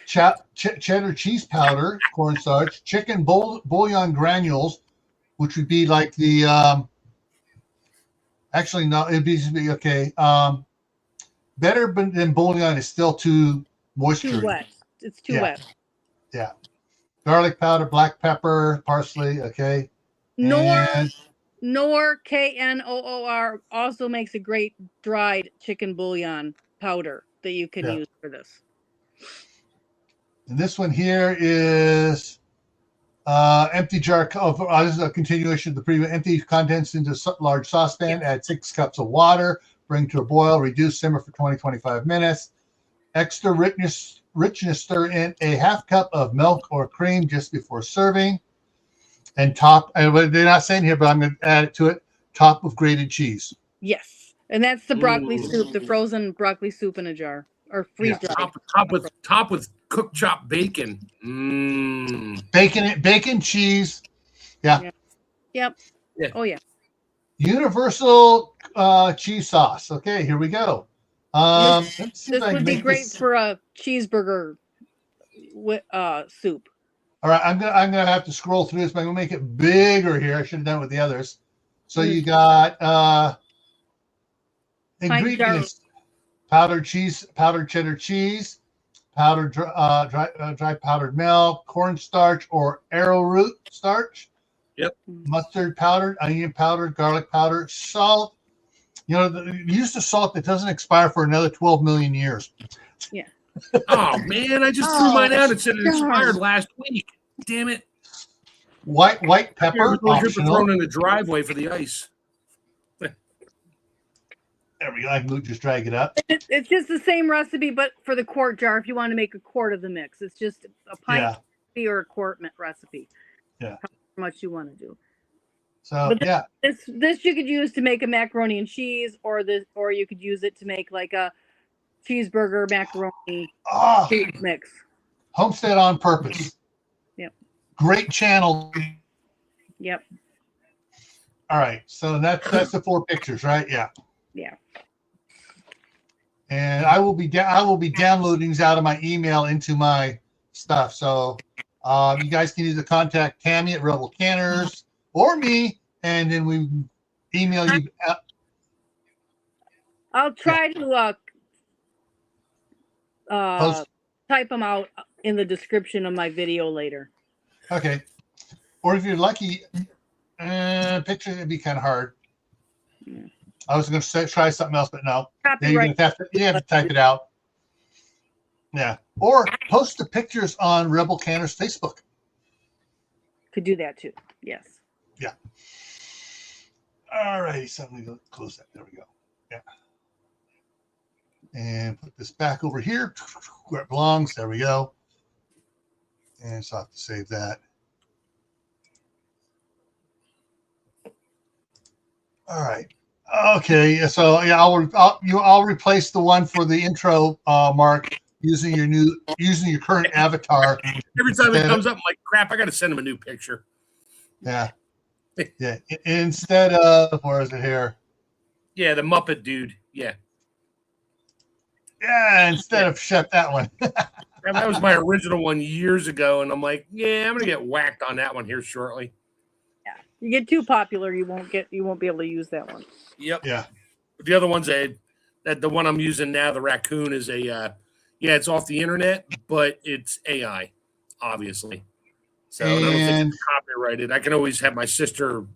Cheddar cheese powder, cornstarch, chicken bouillon granules, which would be like the, actually, no, it'd be okay. better than bouillon is still too moisture. Too wet. It's too wet. Yeah. Garlic powder, black pepper, parsley. Okay. Knorr Knoor also makes a great dried chicken bouillon powder that you can use for this. And this one here is empty jar of, this is a continuation of the previous. Empty contents into large saucepan, add 6 cups of water, bring to a boil, reduce, simmer for 20-25 minutes. Extra richness, stir in a half cup of milk or cream just before serving. And top, and they're not saying here, but I'm going to add it to it, top of grated cheese. Yes. And that's the broccoli soup, the frozen broccoli soup in a jar. Or freeze dried. Top with cooked chopped bacon. Bacon, cheese. Yeah. Yep. Yeah. Oh yeah. Universal cheese sauce. Okay, here we go. This would be great for a cheeseburger soup. All right, I'm gonna have to scroll through this, but I'm gonna make it bigger here. I should have done it with the others. So you got ingredients: powdered cheese, powdered cheddar cheese, powdered dry powdered milk, cornstarch or arrowroot starch. Yep. Mustard powder, onion powder, garlic powder, salt. You know, use the salt that doesn't expire for another 12 million years. Yeah. Oh man, I just threw mine out. It said it expired last week. Damn it. White pepper. Thrown in the driveway for the ice. There we go. I can just drag it up. It's just the same recipe, but for the quart jar. If you want to make a quart of the mix, it's just a pint or a quart recipe. Yeah. How much you want to do. So this you could use to make a macaroni and cheese, or you could use it to make like a cheeseburger macaroni cheese mix. Homestead on purpose. Yep. Great channel. Yep. All right. So that's the 4 pictures, right? Yeah. Yeah. And I will be downloading these out of my email into my stuff. So you guys can either contact Tammy at Rebel Canners or me, and then we email you. I'll try to type them out in the description of my video later. Okay. Or if you're lucky, picture it'd be kind of hard. Yeah. I was going to try something else, but no. You have to type it out. Yeah. Or post the pictures on Rebel Canners Facebook. Could do that too. Yes. Yeah. All right. So I'm going to close that. There we go. Yeah. And put this back over here where it belongs. There we go. And so I have to save that. All right. Okay. So yeah, I'll replace the one for the intro, Mark, using your current avatar. Every time it comes up, I'm like, crap, I got to send him a new picture. Yeah. Yeah. Instead of, where is it here? Yeah, the Muppet dude. Yeah. Yeah, instead of shut that one. That was my original one years ago, and I'm like, yeah, I'm gonna get whacked on that one here shortly. Yeah, you get too popular, you won't be able to use that one. Yep. Yeah. But the other one's the one I'm using now, the raccoon, is it's off the internet, but it's AI, obviously. So I don't think it's copyrighted. I can always have my sister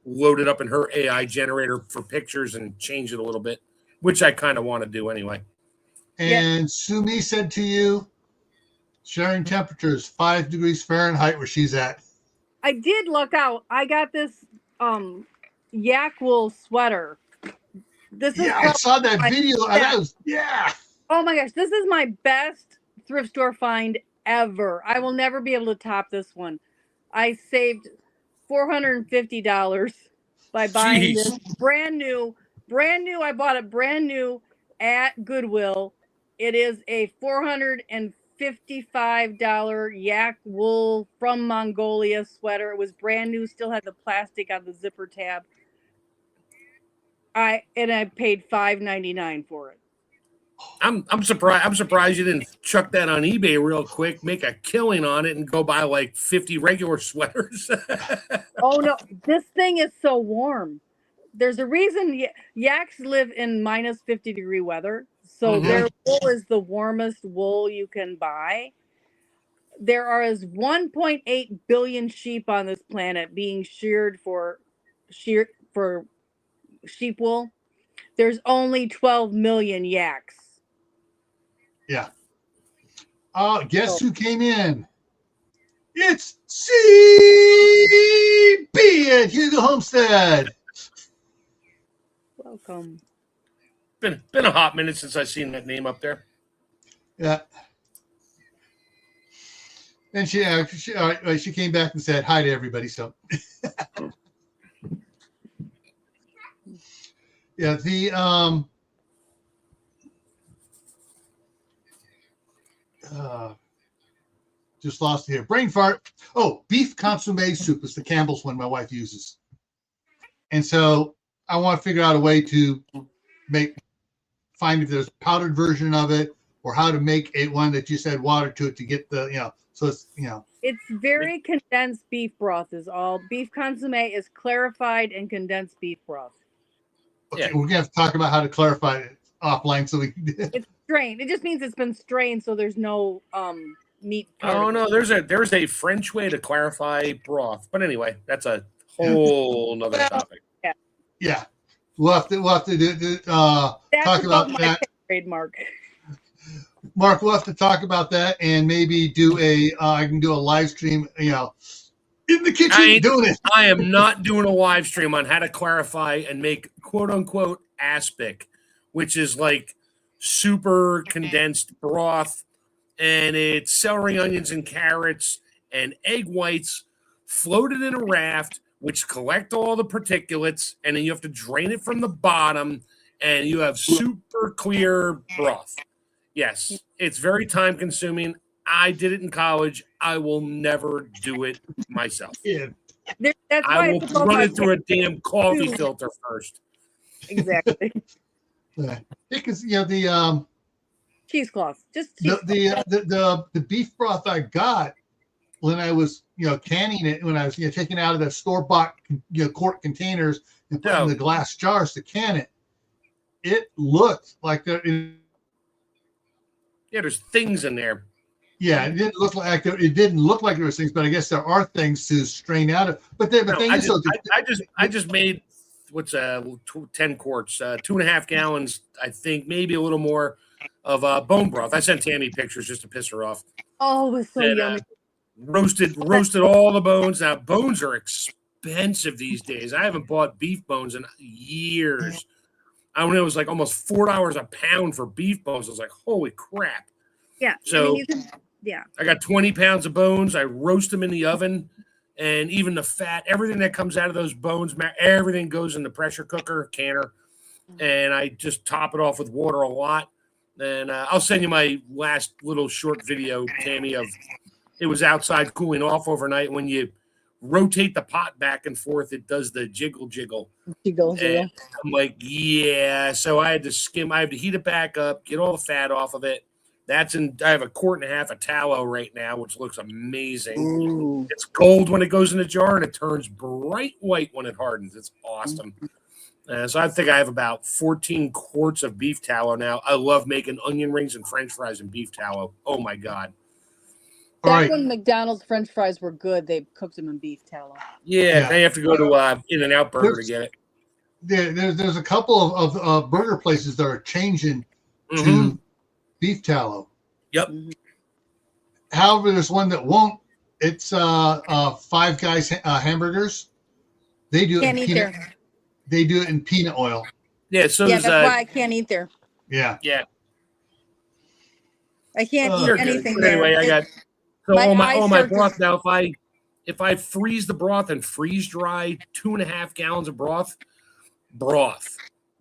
load it up in her AI generator for pictures and change it a little bit, which I kind of want to do anyway. And Sumi said to you, sharing temperatures 5 degrees Fahrenheit where she's at. I did look out. I got this yak wool sweater. I saw that video. Oh my gosh, this is my best thrift store find ever. I will never be able to top this one. I saved $450 by buying this brand new. I bought it brand new at Goodwill. It is a $455 yak wool from Mongolia sweater. It was brand new, still had the plastic on the zipper tab. I paid $5.99 for it. I'm surprised you didn't chuck that on eBay real quick, make a killing on it, and go buy like 50 regular sweaters. Oh no, this thing is so warm. There's a reason yaks live in minus 50 degree weather. So their wool is the warmest wool you can buy. There are 1.8 billion sheep on this planet being sheared for sheep wool. There's only 12 million yaks. Yeah. Guess who came in? It's CB at Hugo Homestead. Welcome. Been a hot minute since I've seen that name up there. Yeah. And she came back and said hi to everybody. So, yeah, just lost it here. Brain fart. Oh, beef consomme soup is the Campbell's one my wife uses, and so I want to figure out a way to find if there's a powdered version of it or how to make one that just add water to it to get the So it's It's very condensed beef broth is all. Beef consomme is clarified and condensed beef broth. Okay, we're gonna have to talk about how to clarify it offline so we can. It's strained. It just means it's been strained, so there's no meat. Oh no, there's a French way to clarify broth, but anyway, that's a whole nother topic. Yeah, we'll have to talk about that. Trademark. Mark, we'll have to talk about that and maybe I can do a live stream, in the kitchen doing it. I am not doing a live stream on how to clarify and make quote unquote aspic, which is like super condensed broth, and it's celery, onions, and carrots and egg whites floated in a raft, which collect all the particulates, and then you have to drain it from the bottom, and you have super clear broth. Yes, it's very time consuming. I did it in college. I will never do it myself. Yeah. I will run it through a damn coffee filter first. Exactly. Because the cheesecloth. Just the beef broth I got when I was canning it, when I was taking it out of the store-bought quart containers and putting in the glass jars to can it, it looked like there's things in there. Yeah, it didn't look like there was things, but I guess there are things to strain out of. I just made 10 quarts, 2.5 gallons, I think, maybe a little more of bone broth. I sent Tammy pictures just to piss her off. Oh, it was so yummy. Roasted all the bones. Now bones are expensive these days. I haven't bought beef bones in years. I don't know, it was like almost $4 a pound for beef bones. I was like, holy crap. Yeah. So I got 20 pounds of bones. I roast them in the oven, and even the fat, everything that comes out of those bones, everything goes in the pressure cooker, canner, and I just top it off with water a lot. And I'll send you my last little short video, Tammy, of it was outside cooling off overnight. When you rotate the pot back and forth, it does the jiggle. And I'm like, yeah. So I had to heat it back up, get all the fat off of it. I have 1.5 quart of tallow right now, which looks amazing. Ooh. It's gold when it goes in the jar, and it turns bright white when it hardens. It's awesome. So I think I have about 14 quarts of beef tallow now. I love making onion rings and French fries and beef tallow. Oh my God. Back when McDonald's French fries were good, they cooked them in beef tallow. Yeah. They have to go to In-N-Out Burger to get it. There's a couple of burger places that are changing to beef tallow. Yep. However, there's one that won't. It's Five Guys hamburgers. They do it. They do it in peanut oil. Yeah. So that's why I can't eat there. Yeah. Yeah. I can't eat anything there. Anyway, I got. So all my broth now. If I freeze the broth and freeze dry 2.5 gallons of broth,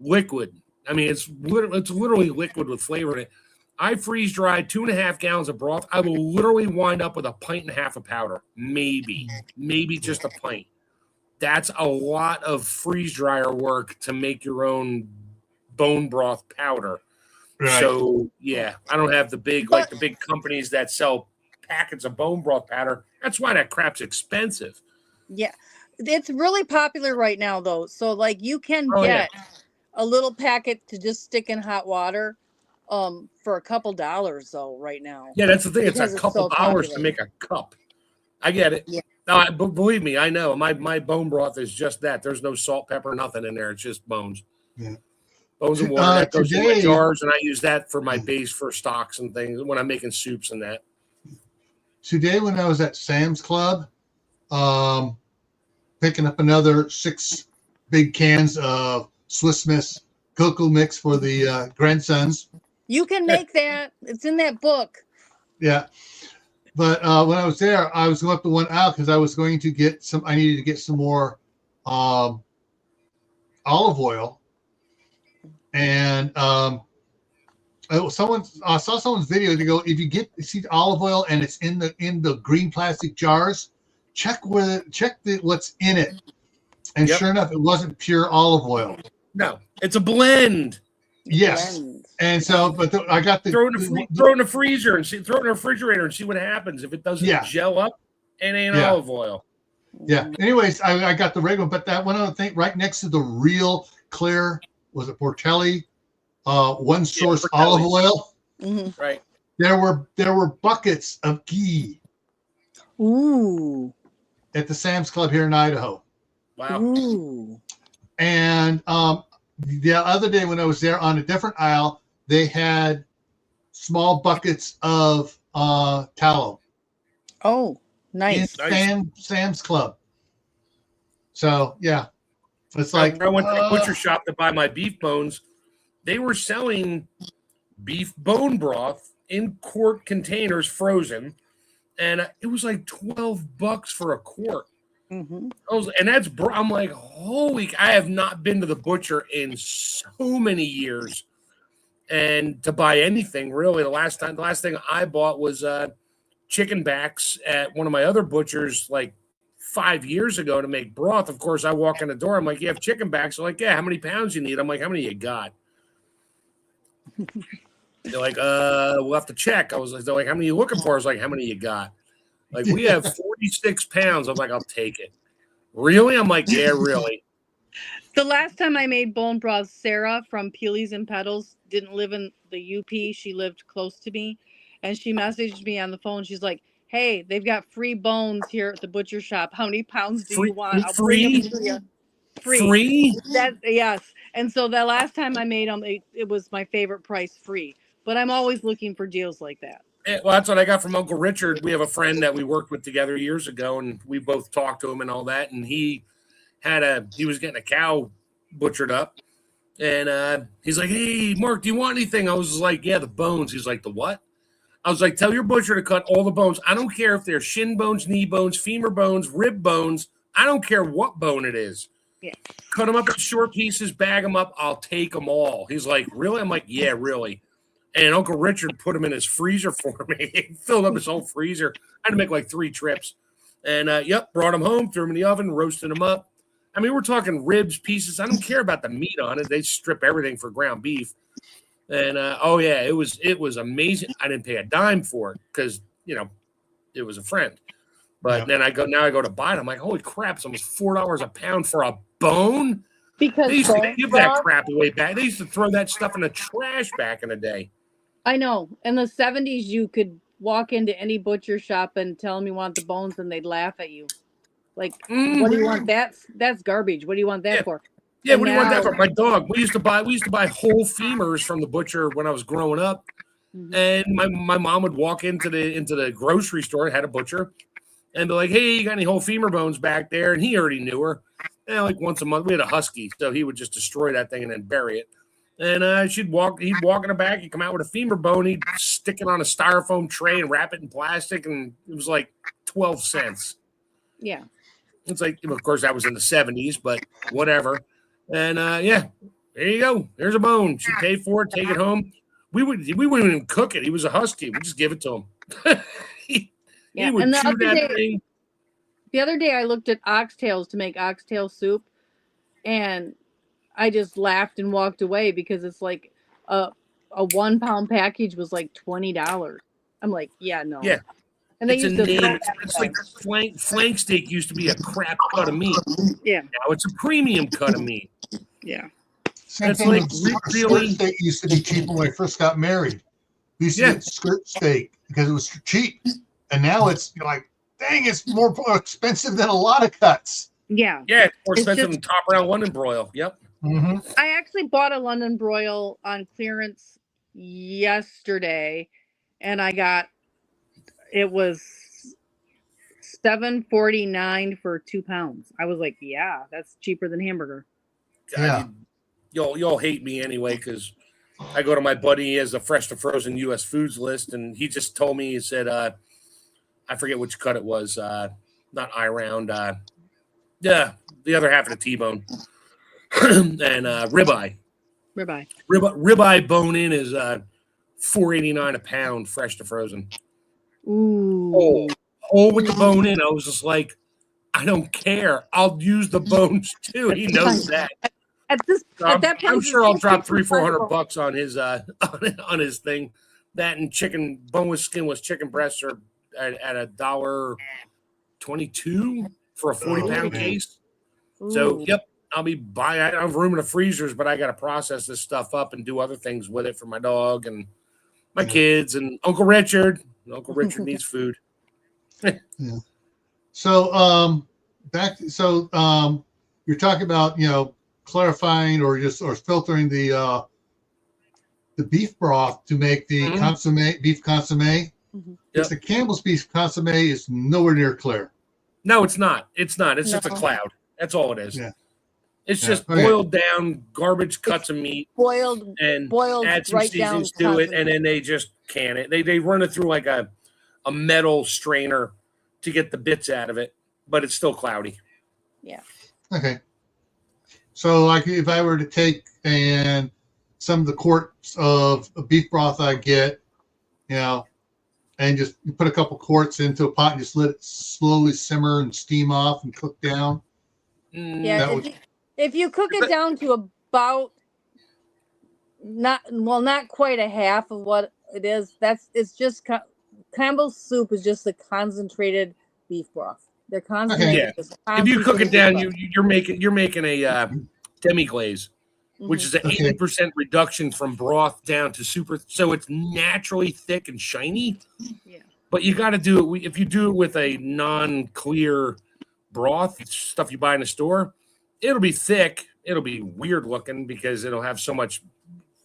liquid. I mean, it's literally liquid with flavor in it. I freeze dry 2.5 gallons of broth. I will literally wind up with 1.5 pints of powder, maybe just a pint. That's a lot of freeze dryer work to make your own bone broth powder. Right. So yeah, I don't have the big companies that sell packets of bone broth powder. That's why that crap's expensive. Yeah. It's really popular right now though. So like you can get a little packet to just stick in hot water for a couple dollars though right now. Yeah, that's the thing. It's because a couple so dollars popular. to make a cup. I get it. Yeah. No, believe me, I know. My bone broth is just that. There's no salt, pepper, nothing in there. It's just bones. Yeah. Bones and water. That goes in my Today- jars, and I use that for my base for stocks and things when I'm making soups and that. Today when I was at Sam's Club, picking up another 6 big cans of Swiss Miss cocoa mix for the grandsons. You can make that. It's in that book. Yeah. But when I was there, I was going up to one aisle because I was going to get some. I needed to get some more olive oil, and I saw someone's video. They go, if you see the olive oil and it's in the green plastic jars, check what's in it. And sure enough, it wasn't pure olive oil. No, it's a blend. Yes. And so, but I got throw it in the freezer and throw it in the refrigerator and see what happens. If it doesn't gel up, it ain't olive oil. Yeah. Anyways, I got the regular, but that one other thing right next to the real clear was a Portelli one source olive oil. Mm-hmm. Right. There were buckets of ghee. Ooh. At the Sam's Club here in Idaho. Wow. Ooh. And the other day when I was there on a different aisle, they had small buckets of tallow. Oh, nice. In Sam's Club. So yeah, it's like I went to the butcher shop to buy my beef bones. They were selling beef bone broth in quart containers, frozen, and it was like $12 for a quart. Mm-hmm. I'm like, holy! I have not been to the butcher in so many years, and to buy anything really. The last thing I bought was chicken backs at one of my other butchers, like 5 years ago, to make broth. Of course, I walk in the door. I'm like, you have chicken backs? They're like, yeah. How many pounds you need? I'm like, how many you got? They're like, we'll have to check. They're like, how many you looking for? I was like, how many you got? Like, we have 46 pounds. I'm like, I'll take it. Really? I'm like, yeah, really. The last time I made bone broth, Sarah from Peelies and Petals didn't live in the UP. She lived close to me. And she messaged me on the phone. She's like, hey, they've got free bones here at the butcher shop. How many pounds do you want? I'll bring them to you. Free? Yes. And so the last time I made them, it was my favorite price, free. But I'm always looking for deals like that. Well, that's what I got from Uncle Richard. We have a friend that we worked with together years ago, and we both talked to him and all that. And he was getting a cow butchered up, and he's like, "Hey, Mark, do you want anything?" I was like, "Yeah, the bones." He's like, "The what?" I was like, "Tell your butcher to cut all the bones. I don't care if they're shin bones, knee bones, femur bones, rib bones. I don't care what bone it is. Yeah. Cut them up in short pieces, bag them up. I'll take them all." He's like, "Really?" I'm like, "Yeah, really." And Uncle Richard put them in his freezer for me. He filled up his whole freezer. I had to make like 3 trips. And, brought them home, threw them in the oven, roasted them up. I mean, we're talking ribs, pieces. I don't care about the meat on it. They strip everything for ground beef. And, it was amazing. I didn't pay a dime for it because, it was a friend. But then I go to buy it. I'm like, holy crap, it's almost $4 a pound for a bone. Because they used to give that crap away back. They used to throw that stuff in the trash back in the day. I know. In the 70s, you could walk into any butcher shop and tell them you want the bones, and they'd laugh at you. Like, what do you want? That's garbage. What do you want that for? Yeah, what do you want that for? My dog. We used to buy whole femurs from the butcher when I was growing up. Mm-hmm. And my mom would walk into the grocery store, had a butcher, and be like, "Hey, you got any whole femur bones back there?" And he already knew her. And like once a month, we had a husky, so he would just destroy that thing and then bury it. And he'd walk in the back, he'd come out with a femur bone, he'd stick it on a styrofoam tray and wrap it in plastic, and it was like 12 cents. Yeah. It's like, of course, that was in the 70s, but whatever. And there you go. There's a bone. She paid for it, take it home. We wouldn't even cook it. He was a husky. We just give it to him. he would chew that thing. The other day I looked at oxtails to make oxtail soup, and I just laughed and walked away because it's like a 1 pound package was like $20. I'm like, yeah, no. Yeah. And they used to it's like flank steak used to be a crap cut of meat. Yeah. Now it's a premium cut of meat. Yeah. Same It's thing like with really skirt steak used to be cheap when I first got married. We used to get skirt steak because it was cheap, and now it's like, dang, it's more expensive than a lot of cuts. Yeah, it's more expensive than top round London broil. Yep. Mm-hmm. I actually bought a London broil on clearance yesterday, and it was $7.49 for 2 pounds. I was like, yeah, that's cheaper than hamburger. God, yeah. You'll hate me anyway because I go to my buddy. He has a fresh to frozen U.S. foods list, and he just told me, he said, I forget which cut it was, not eye round, the other half of the T-bone, and ribeye. Ribeye bone in is $4.89 a pound, fresh to frozen. Ooh. Whole with the bone in. I was just like, I don't care. I'll use the bones too. He knows that. At that point, I'm sure I'll drop $300-400 on his on his thing. That and chicken, boneless, skinless chicken breasts are at $1.22 for a 40-pound case. Ooh. So, yep, I'll be buying. I don't have room in the freezers, but I got to process this stuff up and do other things with it for my dog and my kids and Uncle Richard. Uncle Richard needs food. Yeah. So, you're talking about, clarifying or filtering the beef broth to make the beef consomme. Mm-hmm. Yep. The Campbell's beef consomme is nowhere near clear. No, it's not. It's just a cloud. That's all it is. Yeah. It's just boiled down garbage cuts of meat, boiled, add some seasonings to it, and then they just can it. They run it through like a metal strainer to get the bits out of it, but it's still cloudy. Yeah. Okay. So, like, if I were to take and some of the quarts of beef broth I get, and just put a couple quarts into a pot and just let it slowly simmer and steam off and cook down. Yeah. If you cook it down to about not quite a half of what it is, it's just Campbell's soup is just a concentrated beef broth. They're concentrated. Okay. If you cook it down, you're making a demi glaze, which is an 80% reduction from broth down to super. So it's naturally thick and shiny. Yeah. But you got to do it. If you do it with a non-clear broth, stuff you buy in the store, it'll be thick. It'll be weird looking because it'll have so much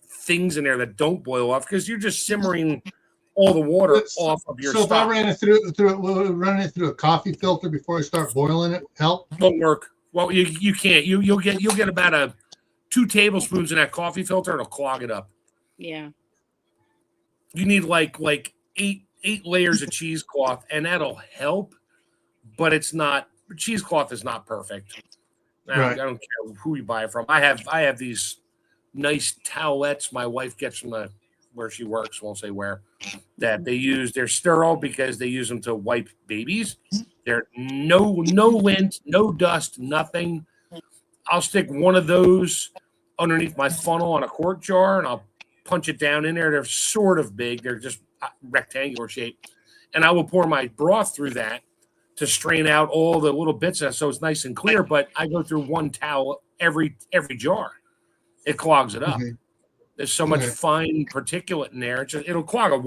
things in there that don't boil off because you're just simmering all the water off of your stuff. So if I ran it through a coffee filter before I start boiling it, help? Won't work. Well, you can't. You'll get about 2 tablespoons in that coffee filter. It'll clog it up. Yeah. You need like 8 layers of cheesecloth, and that'll help. But it's not. Cheesecloth is not perfect. I don't care who you buy it from. I have these nice towelettes my wife gets from where she works, won't say where, that they use. They're sterile because they use them to wipe babies. They're no lint, no dust, nothing. I'll stick one of those underneath my funnel on a quart jar, and I'll punch it down in there. They're sort of big. They're just rectangular shape. And I will pour my broth through that to strain out all the little bits so it's nice and clear. But I go through one towel every jar. It clogs it up. Mm-hmm. There's so much fine particulate in there. It'll clog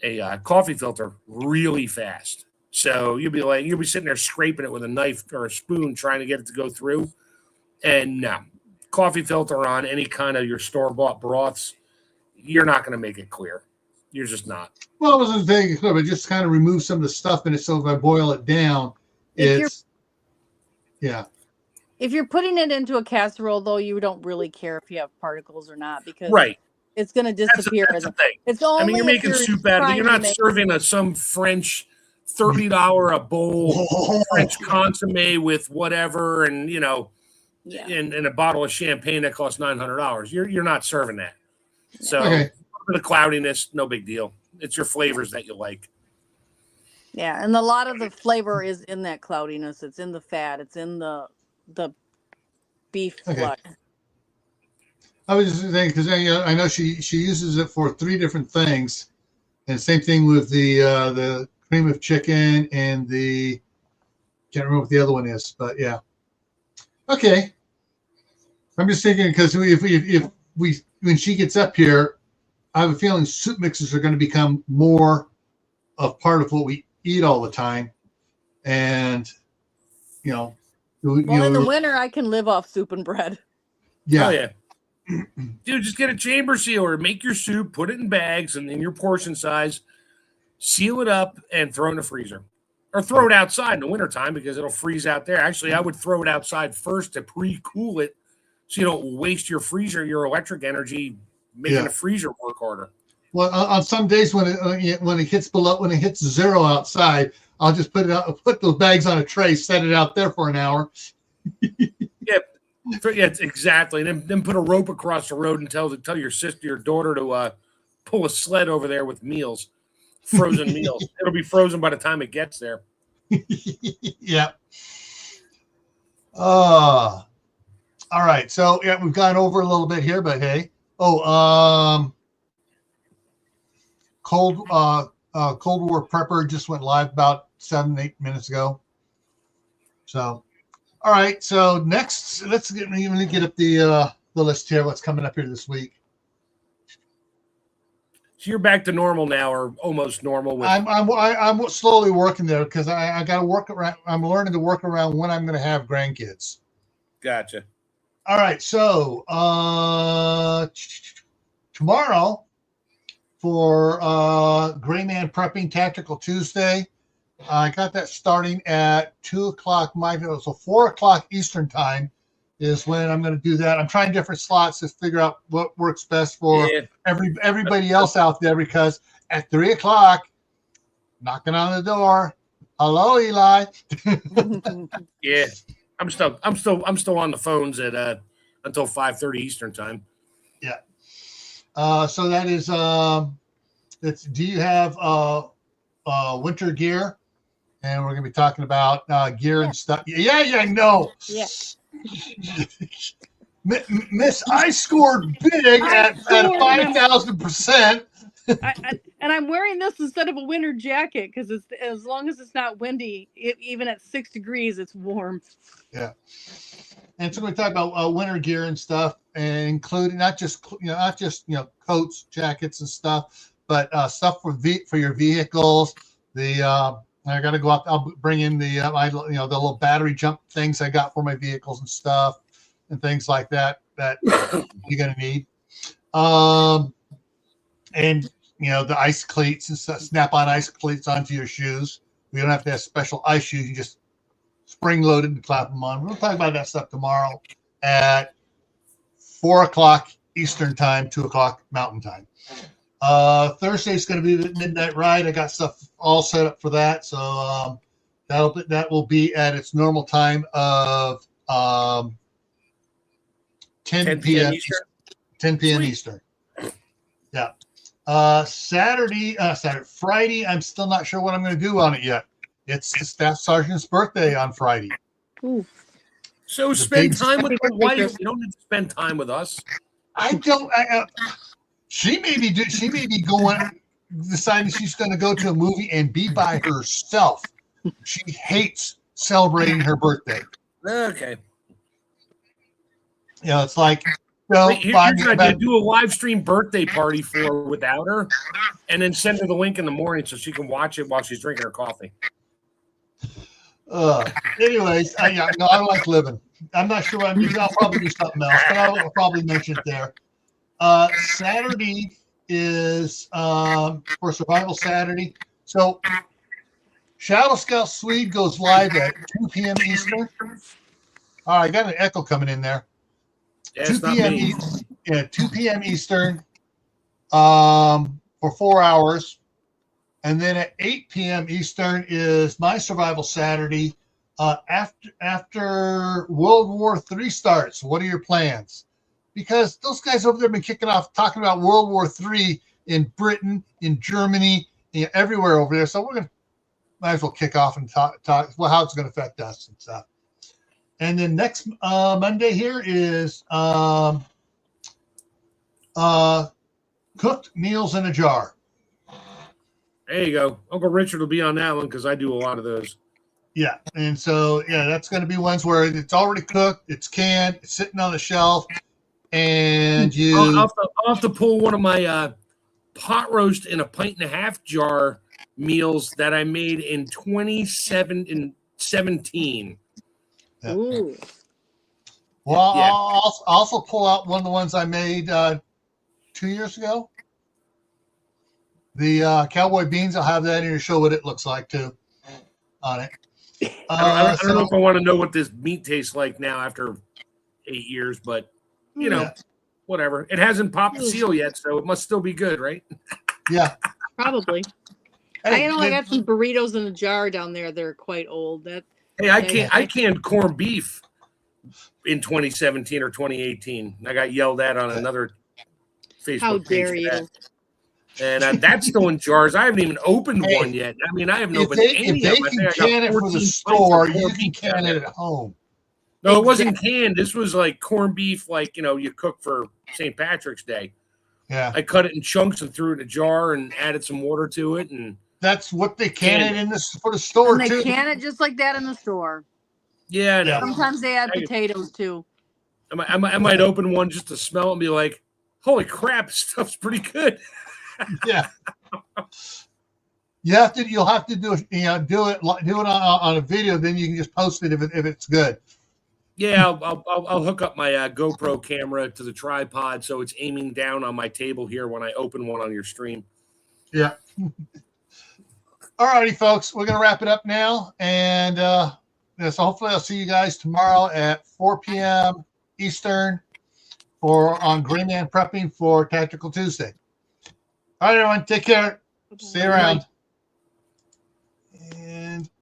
a coffee filter really fast. So you'll be sitting there scraping it with a knife or a spoon trying to get it to go through. And no, coffee filter on any kind of your store-bought broths, you're not going to make it clear. You're just not. Well, I wasn't saying it, but just kind of remove some of the stuff in it. So if I boil it down, If you're putting it into a casserole, though, you don't really care if you have particles or not because it's going to disappear. That's the thing. It's only you're making soup out of it. You're not serving some French $30 a bowl French consomme with whatever, and and a bottle of champagne that costs $900. You're not serving that. So the cloudiness, no big deal. It's your flavors that you like. Yeah, and a lot of the flavor is in that cloudiness. It's in the fat. It's in the beef flux. I was just saying because I know she uses it for 3 different things, and same thing with the cream of chicken and can't remember what the other one is, but yeah. Okay. I'm just thinking because if we when she gets up here, I have a feeling soup mixes are going to become more of part of what we eat all the time, and well, in the winter I can live off soup and bread. Yeah. Oh yeah. Dude, just get a chamber sealer, make your soup, put it in bags and in your portion size, seal it up, and throw it in the freezer. Or throw it outside in the wintertime because it'll freeze out there. Actually, I would throw it outside first to pre-cool it so you don't waste your freezer, your electric energy making the freezer work harder. Well, on some days when it hits zero outside, I'll just put those bags on a tray, set it out there for an hour. Yeah, exactly. And then put a rope across the road and tell your daughter to pull a sled over there with meals, frozen meals. It'll be frozen by the time it gets there. Yeah. All right. So we've gone over a little bit here, but hey. Cold War Prepper just went live about 7-8 minutes ago. So. All right, so next, let's get up the list here. What's coming up here this week? So you're back to normal now, or almost normal. I'm slowly working there because I got to work around. I'm learning to work around when I'm going to have grandkids. Gotcha. All right, so tomorrow for Gray Man Prepping Tactical Tuesday. I got that starting at 2:00 so 4:00 Eastern time is when I'm going to do that. I'm trying different slots to figure out what works best for everybody else out there because at 3:00, knocking on the door. Hello, Eli. Yeah, I'm still on the phones at until 5:30 Eastern time. Yeah. So that is do you have winter gear? And we're going to be talking about gear and stuff. Yeah, no. Yeah. Miss, I scored big at 5,000%. And I'm wearing this instead of a winter jacket because as long as it's not windy, even at 6 degrees, it's warm. Yeah. And so we talk about winter gear and stuff, and including not just coats, jackets, and stuff, but stuff for your vehicles. I got to go out. I'll bring in the little battery jump things I got for my vehicles and stuff, and things like that you're gonna need. And the ice cleats and stuff, snap-on ice cleats onto your shoes. We don't have to have special ice shoes. You just spring-loaded and clap them on. We'll talk about that stuff tomorrow at 4:00 Eastern time, 2:00 Mountain time. Thursday is going to be the midnight ride. I got stuff all set up for that, so that will be at its normal time of 10 p.m. Eastern. 10 p.m. Eastern. Yeah. Friday. I'm still not sure what I'm going to do on it yet. It's the staff sergeant's birthday on Friday. Ooh. So spend time with your wife. You don't need to spend time with us. I don't. She may be deciding she's going to go to a movie and be by herself. She hates celebrating her birthday. Okay. It's like here's your idea: do a live stream birthday party for her without her, and then send her the link in the morning so she can watch it while she's drinking her coffee. Anyways, I don't like living. I'm not sure what I'm doing. I'll probably do something else, but I'll probably mention it there. Saturday is for Survival Saturday. So Shadow Scout Swede goes live at 2 p.m. Eastern. I got an echo coming in there. Yeah, 2 p.m. 2 p.m. Eastern for 4 hours. And then at 8 p.m. Eastern is my Survival Saturday. After World War III starts, what are your plans? Because those guys over there have been kicking off talking about World War III in Britain, in Germany, everywhere over there. So might as well kick off and talk how it's going to affect us and stuff. And then next Monday here is cooked meals in a jar. There you go. Uncle Richard will be on that one because I do a lot of those. Yeah, and so that's going to be ones where it's already cooked, it's canned, it's sitting on the shelf, and I'll have to pull one of my pot roast in a 1.5 pint jar meals that I made in 2017. Yeah. Ooh. Well, yeah. I'll also pull out one of the ones I made 2 years ago. The cowboy beans, I'll have that in to show what it looks like too on it. I don't know if I want to know what this meat tastes like now after 8 years, but whatever. It hasn't popped the seal yet, so it must still be good, right? Yeah, probably. Hey, I got some burritos in a jar down there. They're quite old. I canned corned beef in 2017 or 2018. I got yelled at on another Facebook How page. dare you? And that's still in jars. I haven't even opened one yet. I mean, I haven't opened any of them. If they can can it for the store, you can can it at home. No, it wasn't canned. This was like corned beef, like, you cook for St. Patrick's Day. Yeah. I cut it in chunks and threw it in a jar and added some water to it. And that's what they can it in for the store, and they too. can it just like that in the store. Yeah, I know. Sometimes they add potatoes, too. I might open one just to smell it and be like, holy crap, this stuff's pretty good. Yeah. You'll have to do it on a video, then you can just post it if it's good. Yeah, I'll hook up my GoPro camera to the tripod so it's aiming down on my table here when I open one on your stream. Yeah. All righty, folks, we're gonna wrap it up now, and so hopefully I'll see you guys tomorrow at 4 p.m. Eastern on Gray Man Prepping for Tactical Tuesday. All right, everyone, take care. See you around.